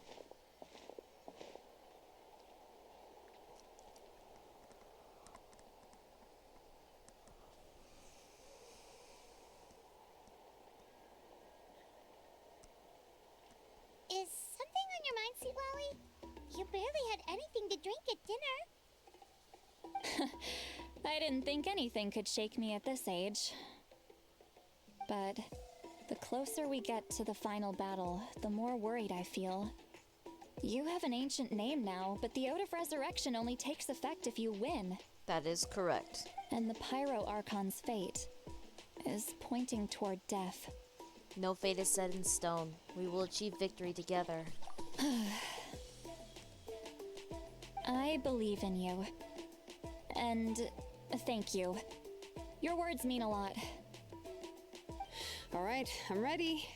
Is something on your mind, Sweet Lolly? You barely had anything to drink at dinner. I didn't think anything could shake me at this age. But the closer we get to the final battle, the more worried I feel. You have an ancient name now, but the Ode of Resurrection only takes effect if you win. That is correct. And the Pyro Archon's fate is pointing toward death. No fate is set in stone. We will achieve victory together. I believe in you. And thank you. Your words mean a lot. All right, I'm ready.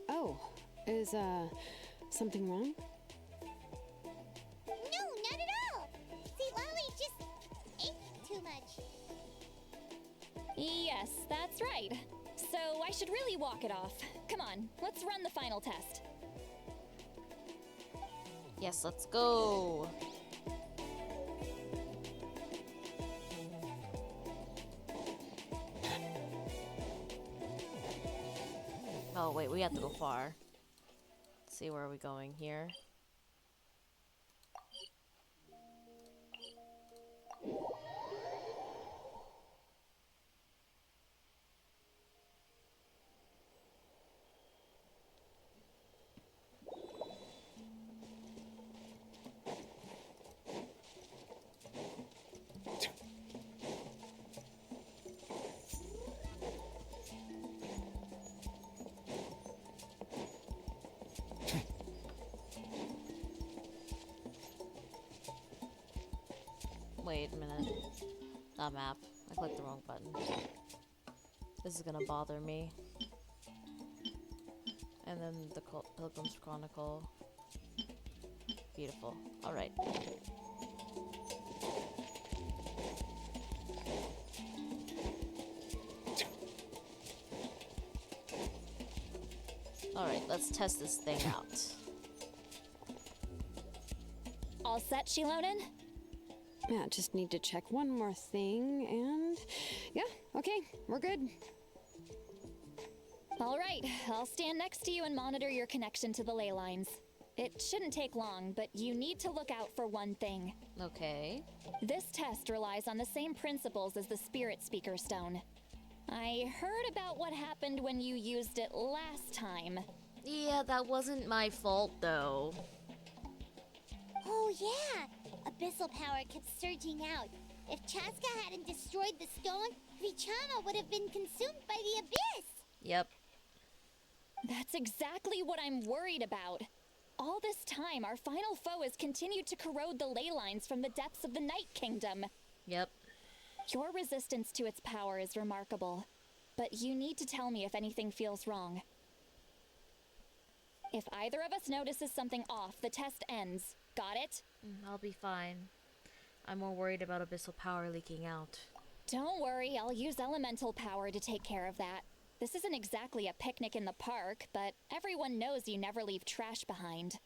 Oh, is, something wrong? No, not at all. Sweet Lolly just ate too much. Yes, that's right. So I should really walk it off. Come on, let's run the final test. Yes, let's go. Oh, wait, we have to go far. Let's see, where are we going here? Wait a minute. That map. I clicked the wrong button. This is gonna bother me. And then the Pilgrim's Chronicle. Beautiful. Alright. Alright, let's test this thing out. All set, Shilonen? Yeah, just need to check one more thing, and yeah, okay, we're good. All right, I'll stand next to you and monitor your connection to the ley lines. It shouldn't take long, but you need to look out for one thing. Okay. This test relies on the same principles as the Spirit Speaker Stone. I heard about what happened when you used it last time. Yeah, that wasn't my fault, though. Oh yeah! Abyssal power kept surging out. If Chaska hadn't destroyed the stone, Vichama would have been consumed by the abyss! Yep. That's exactly what I'm worried about. All this time, our final foe has continued to corrode the ley lines from the depths of the Night Kingdom. Yep. Your resistance to its power is remarkable, but you need to tell me if anything feels wrong. If either of us notices something off, the test ends. Got it? I'll be fine. I'm more worried about abyssal power leaking out. Don't worry, I'll use elemental power to take care of that. This isn't exactly a picnic in the park, but everyone knows you never leave trash behind.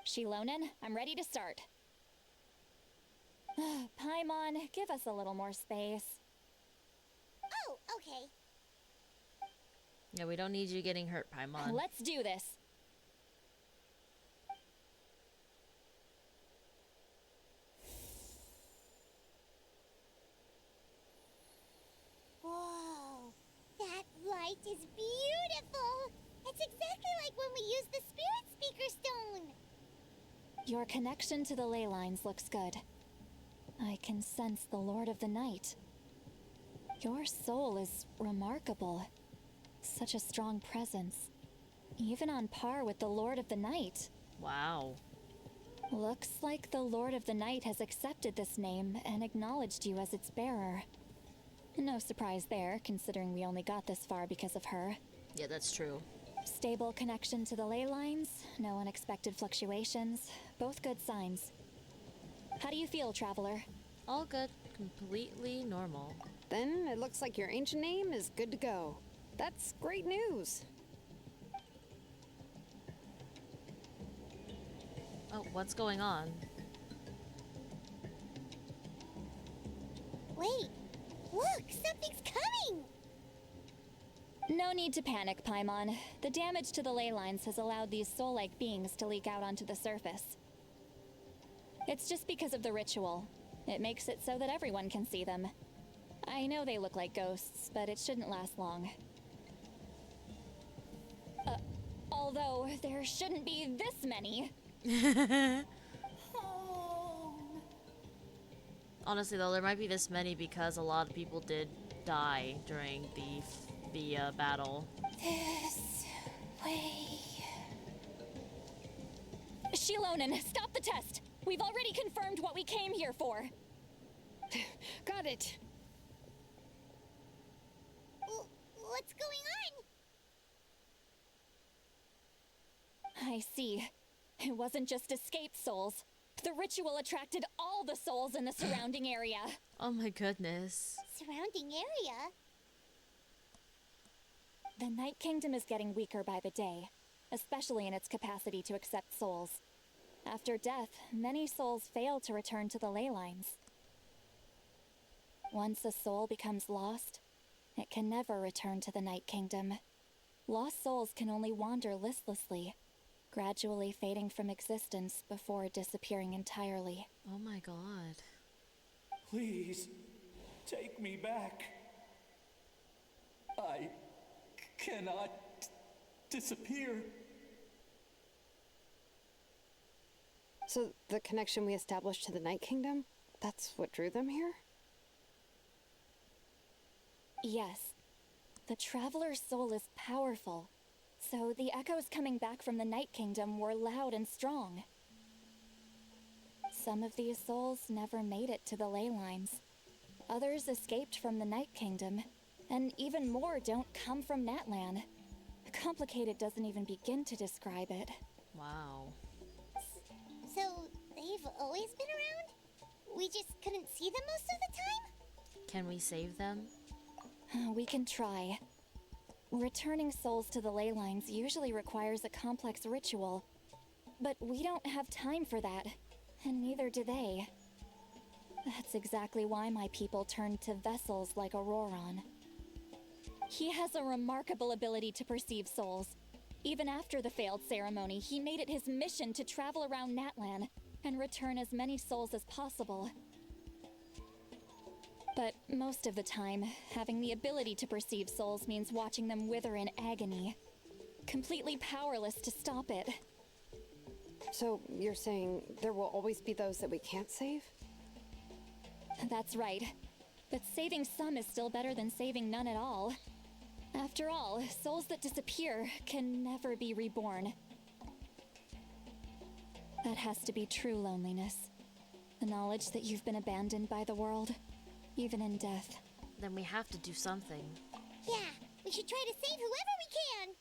Shilonen, I'm ready to start. Paimon, give us a little more space. Oh, okay. Yeah, we don't need you getting hurt, Paimon. Let's do this. Whoa, that light is beautiful! It's exactly like when we used the Spirit Speaker Stone! Your connection to the ley lines looks good. I can sense the Lord of the Night. Your soul is remarkable. Such a strong presence. Even on par with the Lord of the Night. Wow. Looks like the Lord of the Night has accepted this name and acknowledged you as its bearer. No surprise there, considering we only got this far because of her. Yeah, that's true. Stable connection to the ley lines, no unexpected fluctuations, both good signs. How do you feel, Traveler? All good. Completely normal. Then it looks like your ancient name is good to go. That's great news. Oh, what's going on? Wait, look, something's coming! No need to panic, Paimon. The damage to the ley lines has allowed these soul-like beings to leak out onto the surface. It's just because of the ritual. It makes it so that everyone can see them. I know they look like ghosts, but it shouldn't last long. Although, there shouldn't be this many. Honestly, though, there might be this many because a lot of people did die during the battle. This way. Shilonen, stop the test! We've already confirmed what we came here for. Got it. What's going on? I see. It wasn't just escaped souls. The ritual attracted all the souls in the surrounding area. Oh my goodness. Surrounding area? The Night Kingdom is getting weaker by the day, especially in its capacity to accept souls. After death, many souls fail to return to the ley lines. Once a soul becomes lost, it can never return to the Night Kingdom. Lost souls can only wander listlessly, gradually fading from existence before disappearing entirely. Oh my god. Please, take me back. I cannot disappear. So the connection we established to the Night Kingdom, that's what drew them here? Yes. The Traveler's soul is powerful, so the echoes coming back from the Night Kingdom were loud and strong. Some of these souls never made it to the ley lines. Others escaped from the Night Kingdom, and even more don't come from Natlan. Complicated doesn't even begin to describe it. Wow. So, they've always been around? We just couldn't see them most of the time? Can we save them? We can try. Returning souls to the ley lines usually requires a complex ritual. But we don't have time for that, and neither do they. That's exactly why my people turned to vessels like Auroron. He has a remarkable ability to perceive souls. Even after the failed ceremony, he made it his mission to travel around Natlan and return as many souls as possible. But most of the time, having the ability to perceive souls means watching them wither in agony. Completely powerless to stop it. So you're saying there will always be those that we can't save? That's right. But saving some is still better than saving none at all. After all, souls that disappear can never be reborn. That has to be true loneliness. The knowledge that you've been abandoned by the world, even in death. Then we have to do something. Yeah, we should try to save whoever we can.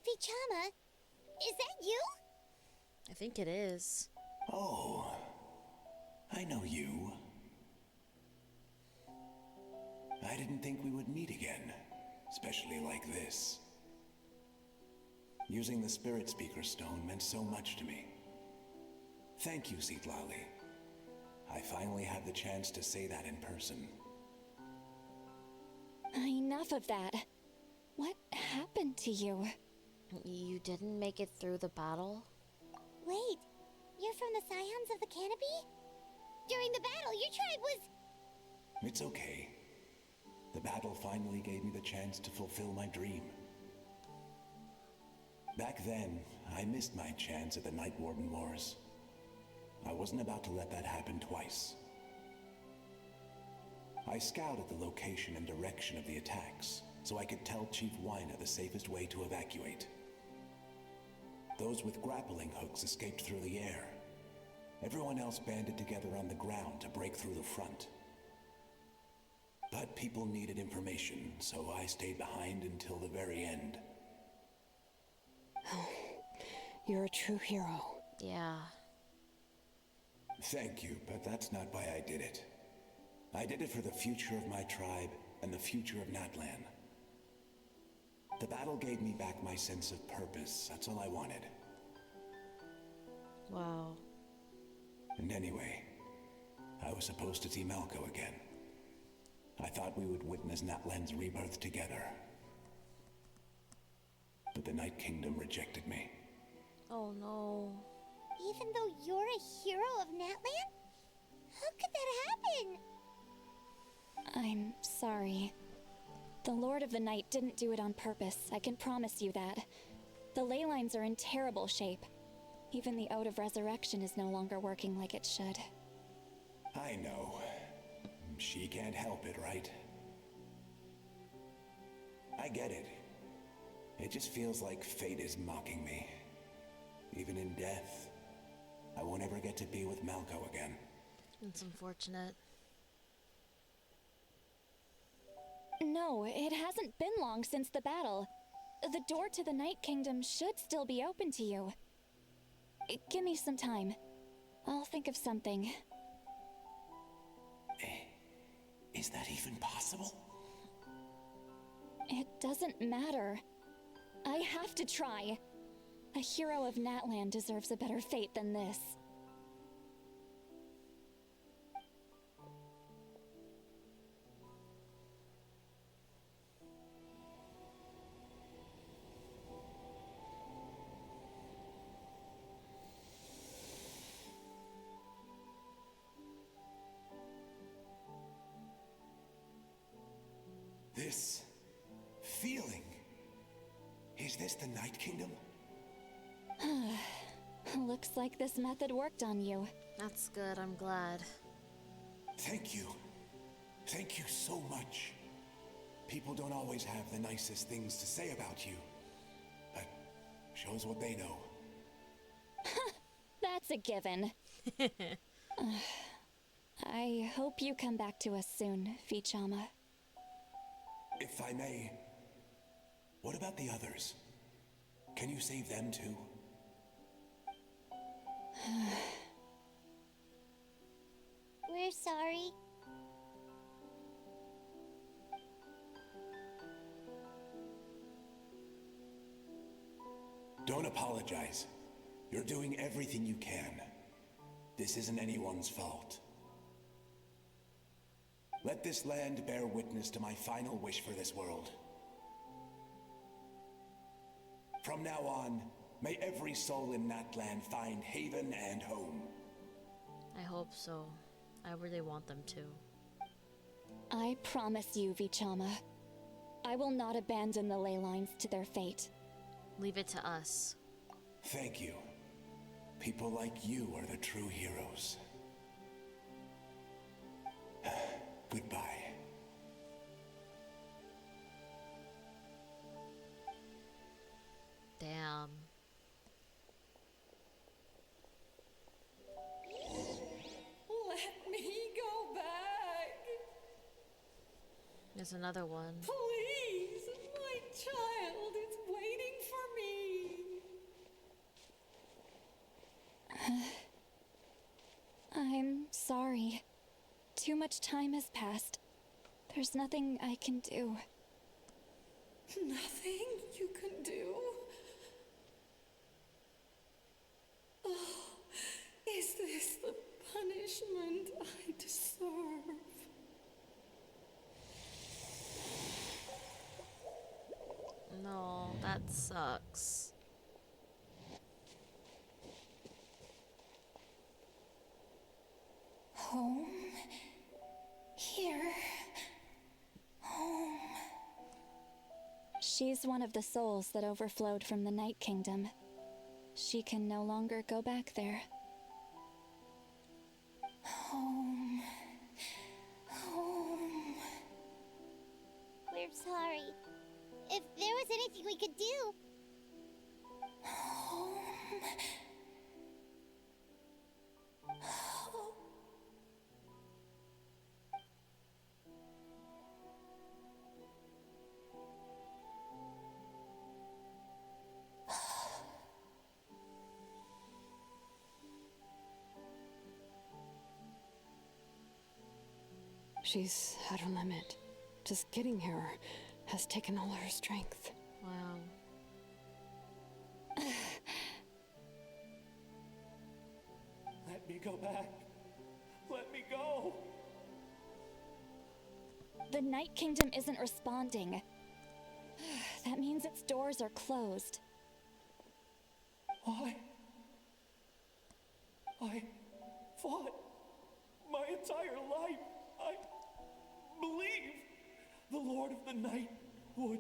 Vichama, is that you? I think it is. Oh, I know you. I didn't think we would meet again, especially like this. Using the Spirit Speaker Stone meant so much to me. Thank you, Zitlali. I finally had the chance to say that in person. Enough of that. What happened to you? You didn't make it through the battle? Wait, you're from the Scions of the Canopy? During the battle, your tribe was... It's okay. The battle finally gave me the chance to fulfill my dream. Back then, I missed my chance at the Night Warden Wars. I wasn't about to let that happen twice. I scouted the location and direction of the attacks, so I could tell Chief Wyna the safest way to evacuate. Those with grappling hooks escaped through the air. Everyone else banded together on the ground to break through the front. But people needed information, so I stayed behind until the very end. Oh, you're a true hero. Yeah. Thank you, but that's not why I did it. I did it for the future of my tribe and the future of Natlan. The battle gave me back my sense of purpose. That's all I wanted. Wow. And anyway, I was supposed to see Malco again. I thought we would witness Natlan's rebirth together. But the Night Kingdom rejected me. Oh no. Even though you're a hero of Natlan? How could that happen? I'm sorry. The Lord of the Night didn't do it on purpose, I can promise you that. The ley lines are in terrible shape. Even the Ode of Resurrection is no longer working like it should. I know. She can't help it, right? I get it. It just feels like fate is mocking me. Even in death, I won't ever get to be with Malco again. It's unfortunate. No, it hasn't been long since the battle. The door to the Night Kingdom should still be open to you. Give me some time. I'll think of something. Is that even possible? It doesn't matter. I have to try. A hero of Natlan deserves a better fate than this. This feeling. Is this the Night Kingdom? Looks like this method worked on you. That's good, I'm glad. Thank you. Thank you so much. People don't always have the nicest things to say about you, but shows what they know. That's a given. I hope you come back to us soon, Vichama. If I may, what about the others? Can you save them too? We're sorry. Don't apologize. You're doing everything you can. This isn't anyone's fault. Let this land bear witness to my final wish for this world. From now on, may every soul in Natlan find haven and home. I hope so. I really want them to. I promise you, Vichama. I will not abandon the ley lines to their fate. Leave it to us. Thank you. People like you are the true heroes. Goodbye. Damn. Let me go back. There's another one. Please, my child is waiting for me. I'm sorry. Too much time has passed. There's nothing I can do. Nothing you can do? Oh, is this the punishment I deserve? No, that sucks. Home? Here? Home? She's one of the souls that overflowed from the Night Kingdom. She can no longer go back there. Home. Home. We're sorry. If there was anything we could do. Home. She's at her limit. Just getting here has taken all her strength. Wow. Let me go back. Let me go. The Night Kingdom isn't responding. That means its doors are closed. I fought my entire life. I believed the Lord of the Night would.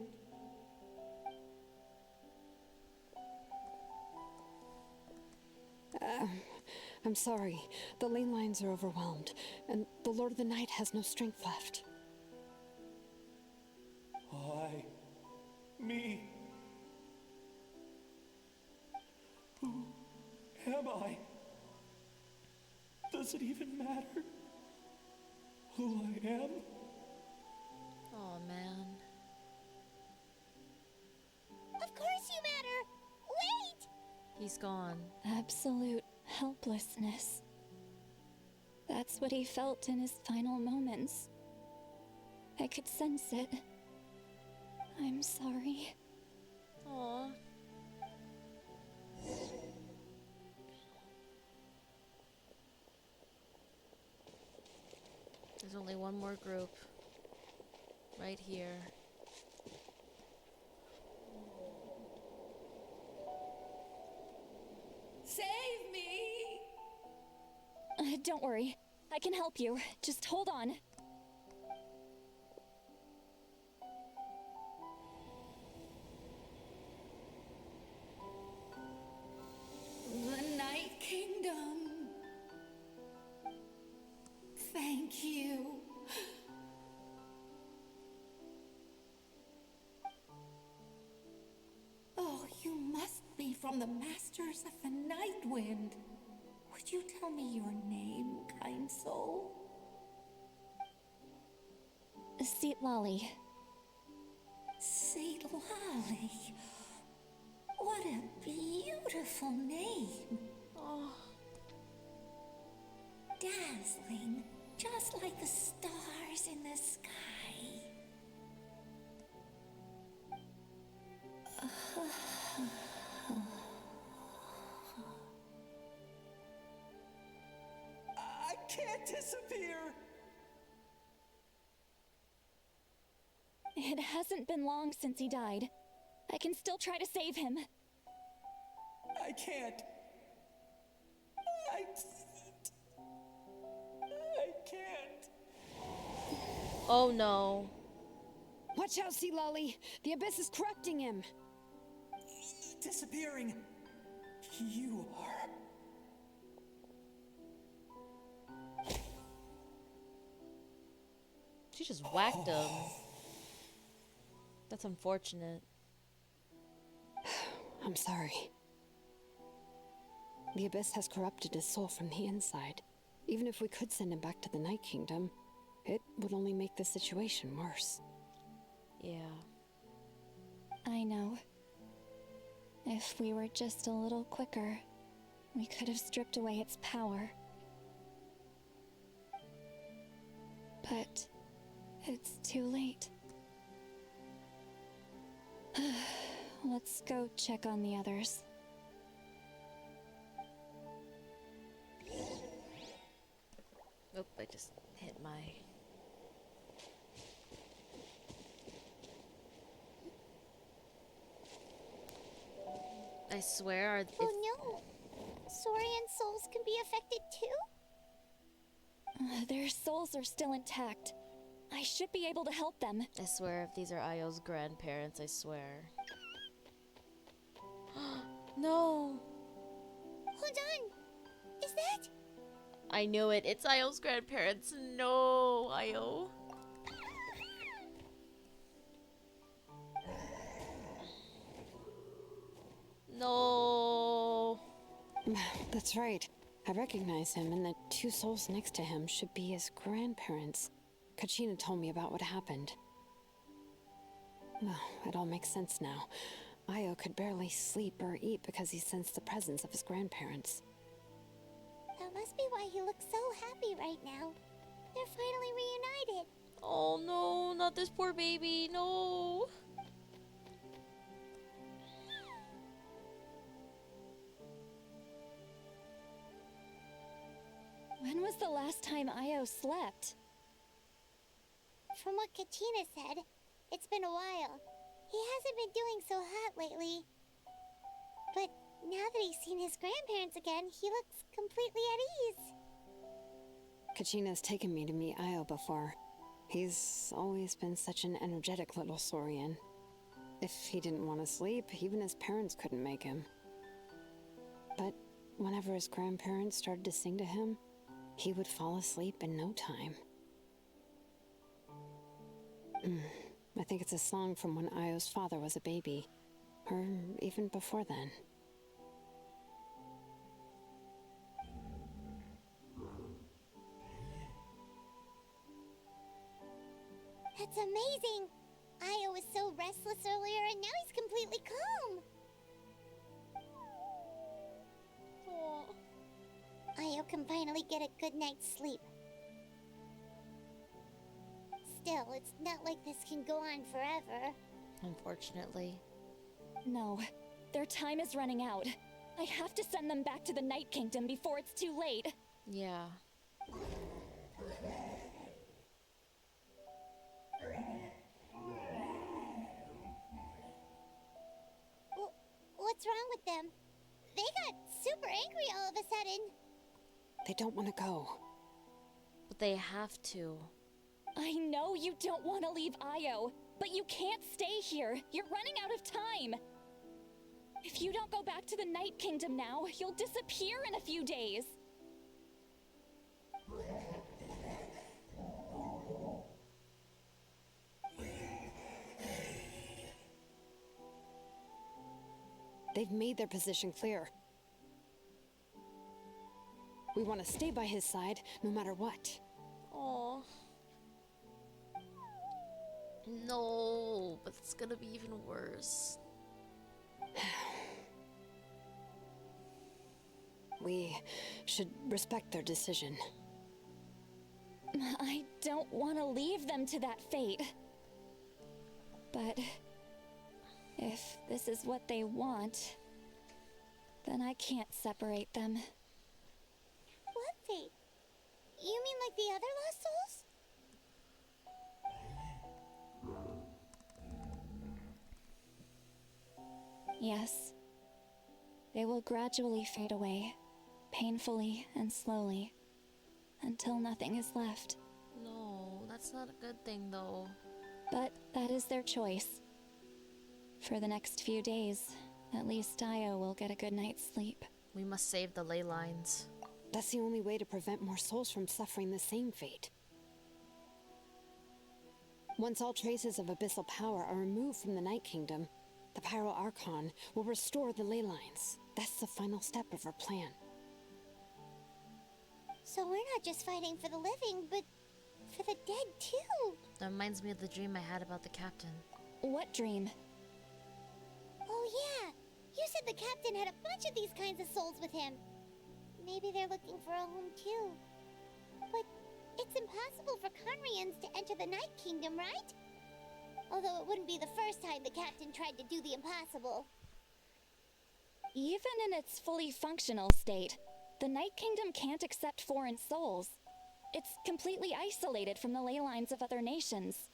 I'm sorry. The ley lines are overwhelmed, and the Lord of the Night has no strength left. Me. Who am I? Does it even matter who I am? Oh man. Of course you matter! Wait! He's gone. Absolute helplessness. That's what he felt in his final moments. I could sense it. I'm sorry. Aw. There's only one more group. Right here. Save me! Don't worry. I can help you. Just hold on. The Night Kingdom. Thank you. from the Masters of the Night Wind. Would you tell me your name, kind soul? Seat Lolly. Saint Lolly. What a beautiful name. Oh. Dazzling, just like the stars in the sky. I can't disappear! It hasn't been long since he died. I can still try to save him. I can't. I can't. Oh no. Watch out, Sea Lolly! The Abyss is corrupting him! Disappearing. You are. She just whacked him. That's unfortunate. I'm sorry. The Abyss has corrupted his soul from the inside. Even if we could send him back to the Night Kingdom, it would only make the situation worse. Yeah. I know. If we were just a little quicker, we could have stripped away its power. But it's too late. Let's go check on the others. Oop, I just hit my... I swear, Oh no! Saurian souls can be affected too? Their souls are still intact. I should be able to help them. I swear, if these are Io's grandparents, I swear. No! Hold on! Is that? I knew it. It's Io's grandparents. No, Io. No. That's right. I recognize him, and the two souls next to him should be his grandparents. Kachina told me about what happened. Well, it all makes sense now. Io could barely sleep or eat because he sensed the presence of his grandparents. That must be why he looks so happy right now. They're finally reunited. Oh no, not this poor baby. No. When was the last time Io slept? From what Kachina said, it's been a while. He hasn't been doing so hot lately. But now that he's seen his grandparents again, he looks completely at ease. Kachina's taken me to meet Io before. He's always been such an energetic little Saurian. If he didn't want to sleep, even his parents couldn't make him. But whenever his grandparents started to sing to him, he would fall asleep in no time. I think it's a song from when Io's father was a baby, or even before then. That's amazing! Io was so restless earlier and now he's completely calm. Io can finally get a good night's sleep. Still, it's not like this can go on forever. Unfortunately. No, their time is running out. I have to send them back to the Night Kingdom before it's too late. Yeah. What's wrong with them? They got super angry all of a sudden. They don't want to go. But they have to. I know you don't want to leave Io, but you can't stay here. You're running out of time. If you don't go back to the Night Kingdom now, you'll disappear in a few days. They've made their position clear. We want to stay by his side, no matter what. Oh. No, but it's gonna be even worse. We should respect their decision. I don't want to leave them to that fate. But if this is what they want, then I can't separate them. What fate? You mean like the other lost souls? Yes. They will gradually fade away, painfully and slowly, until nothing is left. No, that's not a good thing though. But that is their choice. For the next few days, at least Io will get a good night's sleep. We must save the ley lines. That's the only way to prevent more souls from suffering the same fate. Once all traces of abyssal power are removed from the Night Kingdom, the Pyro Archon will restore the ley lines. That's the final step of our plan. So we're not just fighting for the living, but for the dead too. That reminds me of the dream I had about the captain. What dream? Oh yeah, you said the captain had a bunch of these kinds of souls with him. Maybe they're looking for a home too. But it's impossible for Conrians to enter the Night Kingdom, right? Although it wouldn't be the first time the captain tried to do the impossible. Even in its fully functional state, the Night Kingdom can't accept foreign souls. It's completely isolated from the ley lines of other nations.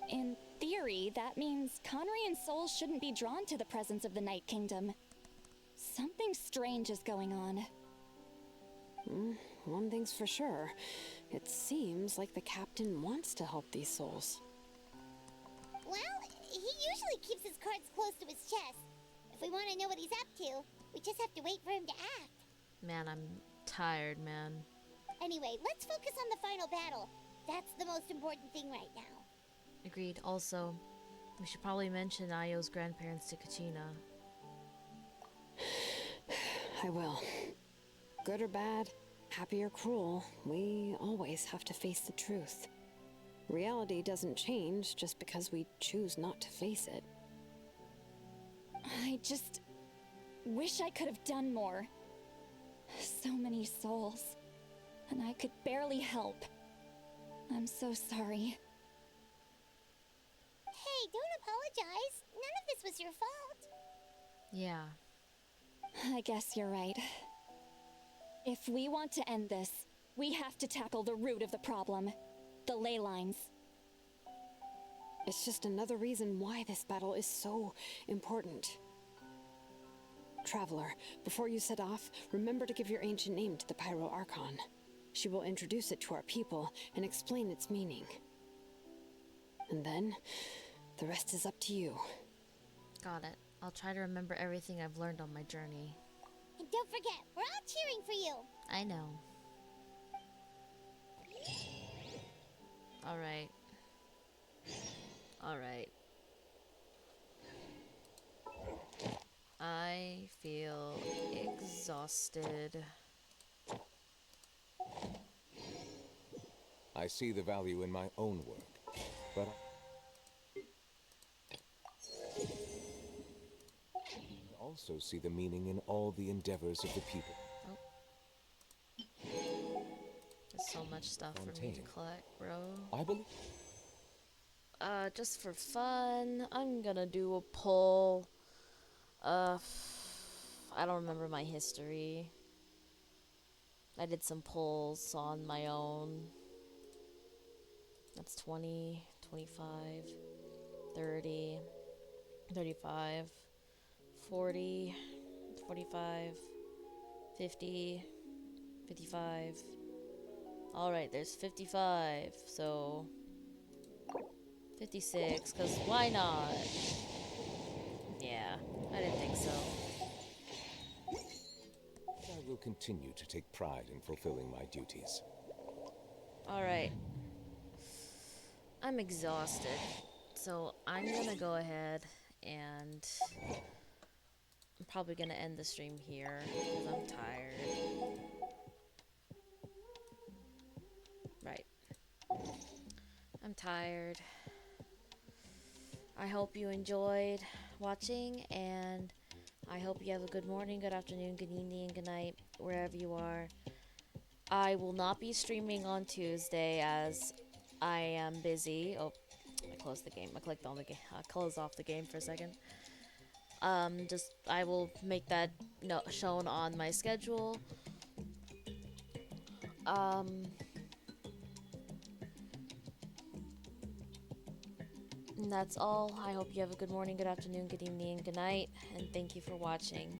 In theory, that means Conrian souls shouldn't be drawn to the presence of the Night Kingdom. Something strange is going on. One thing's for sure. It seems like the captain wants to help these souls. Well, he usually keeps his cards close to his chest. If we want to know what he's up to, we just have to wait for him to act. Man, I'm tired, man. Anyway, let's focus on the final battle. That's the most important thing right now. Agreed. Also, we should probably mention Io's grandparents to Kachina. I will. Good or bad, happy or cruel, we always have to face the truth. Reality doesn't change just because we choose not to face it. I just wish I could have done more. So many souls, and I could barely help. I'm so sorry. Hey, don't apologize. None of this was your fault. Yeah. I guess you're right. If we want to end this, we have to tackle the root of the problem. The ley lines. It's just another reason why this battle is so important. Traveler, before you set off, remember to give your ancient name to the Pyro Archon. She will introduce it to our people and explain its meaning. And then, the rest is up to you. Got it. I'll try to remember everything I've learned on my journey. And don't forget, we're all cheering for you. I know. Alright. Alright. I feel exhausted. I see the value in my own work, but I also see the meaning in all the endeavors of the people. There's so much stuff for me to collect, bro. I believe. Just for fun, I'm gonna do a poll. I don't remember my history. I did some polls on my own. That's 20, 25, 30, 35, 40, 45, 50, 55. Alright, there's 55, so 56, because why not? Yeah, I didn't think so. I will continue to take pride in fulfilling my duties. Alright. I'm exhausted, so I'm gonna go ahead and probably gonna end the stream here because I'm tired. Right. I'm tired. I hope you enjoyed watching, and I hope you have a good morning, good afternoon, good evening, good night, wherever you are. I will not be streaming on Tuesday as I am busy. Oh, I closed the game. I clicked on the game. I closed off the game for a second. Just I will make that shown on my schedule. And that's all. I hope you have a good morning, good afternoon, good evening, good night, and thank you for watching.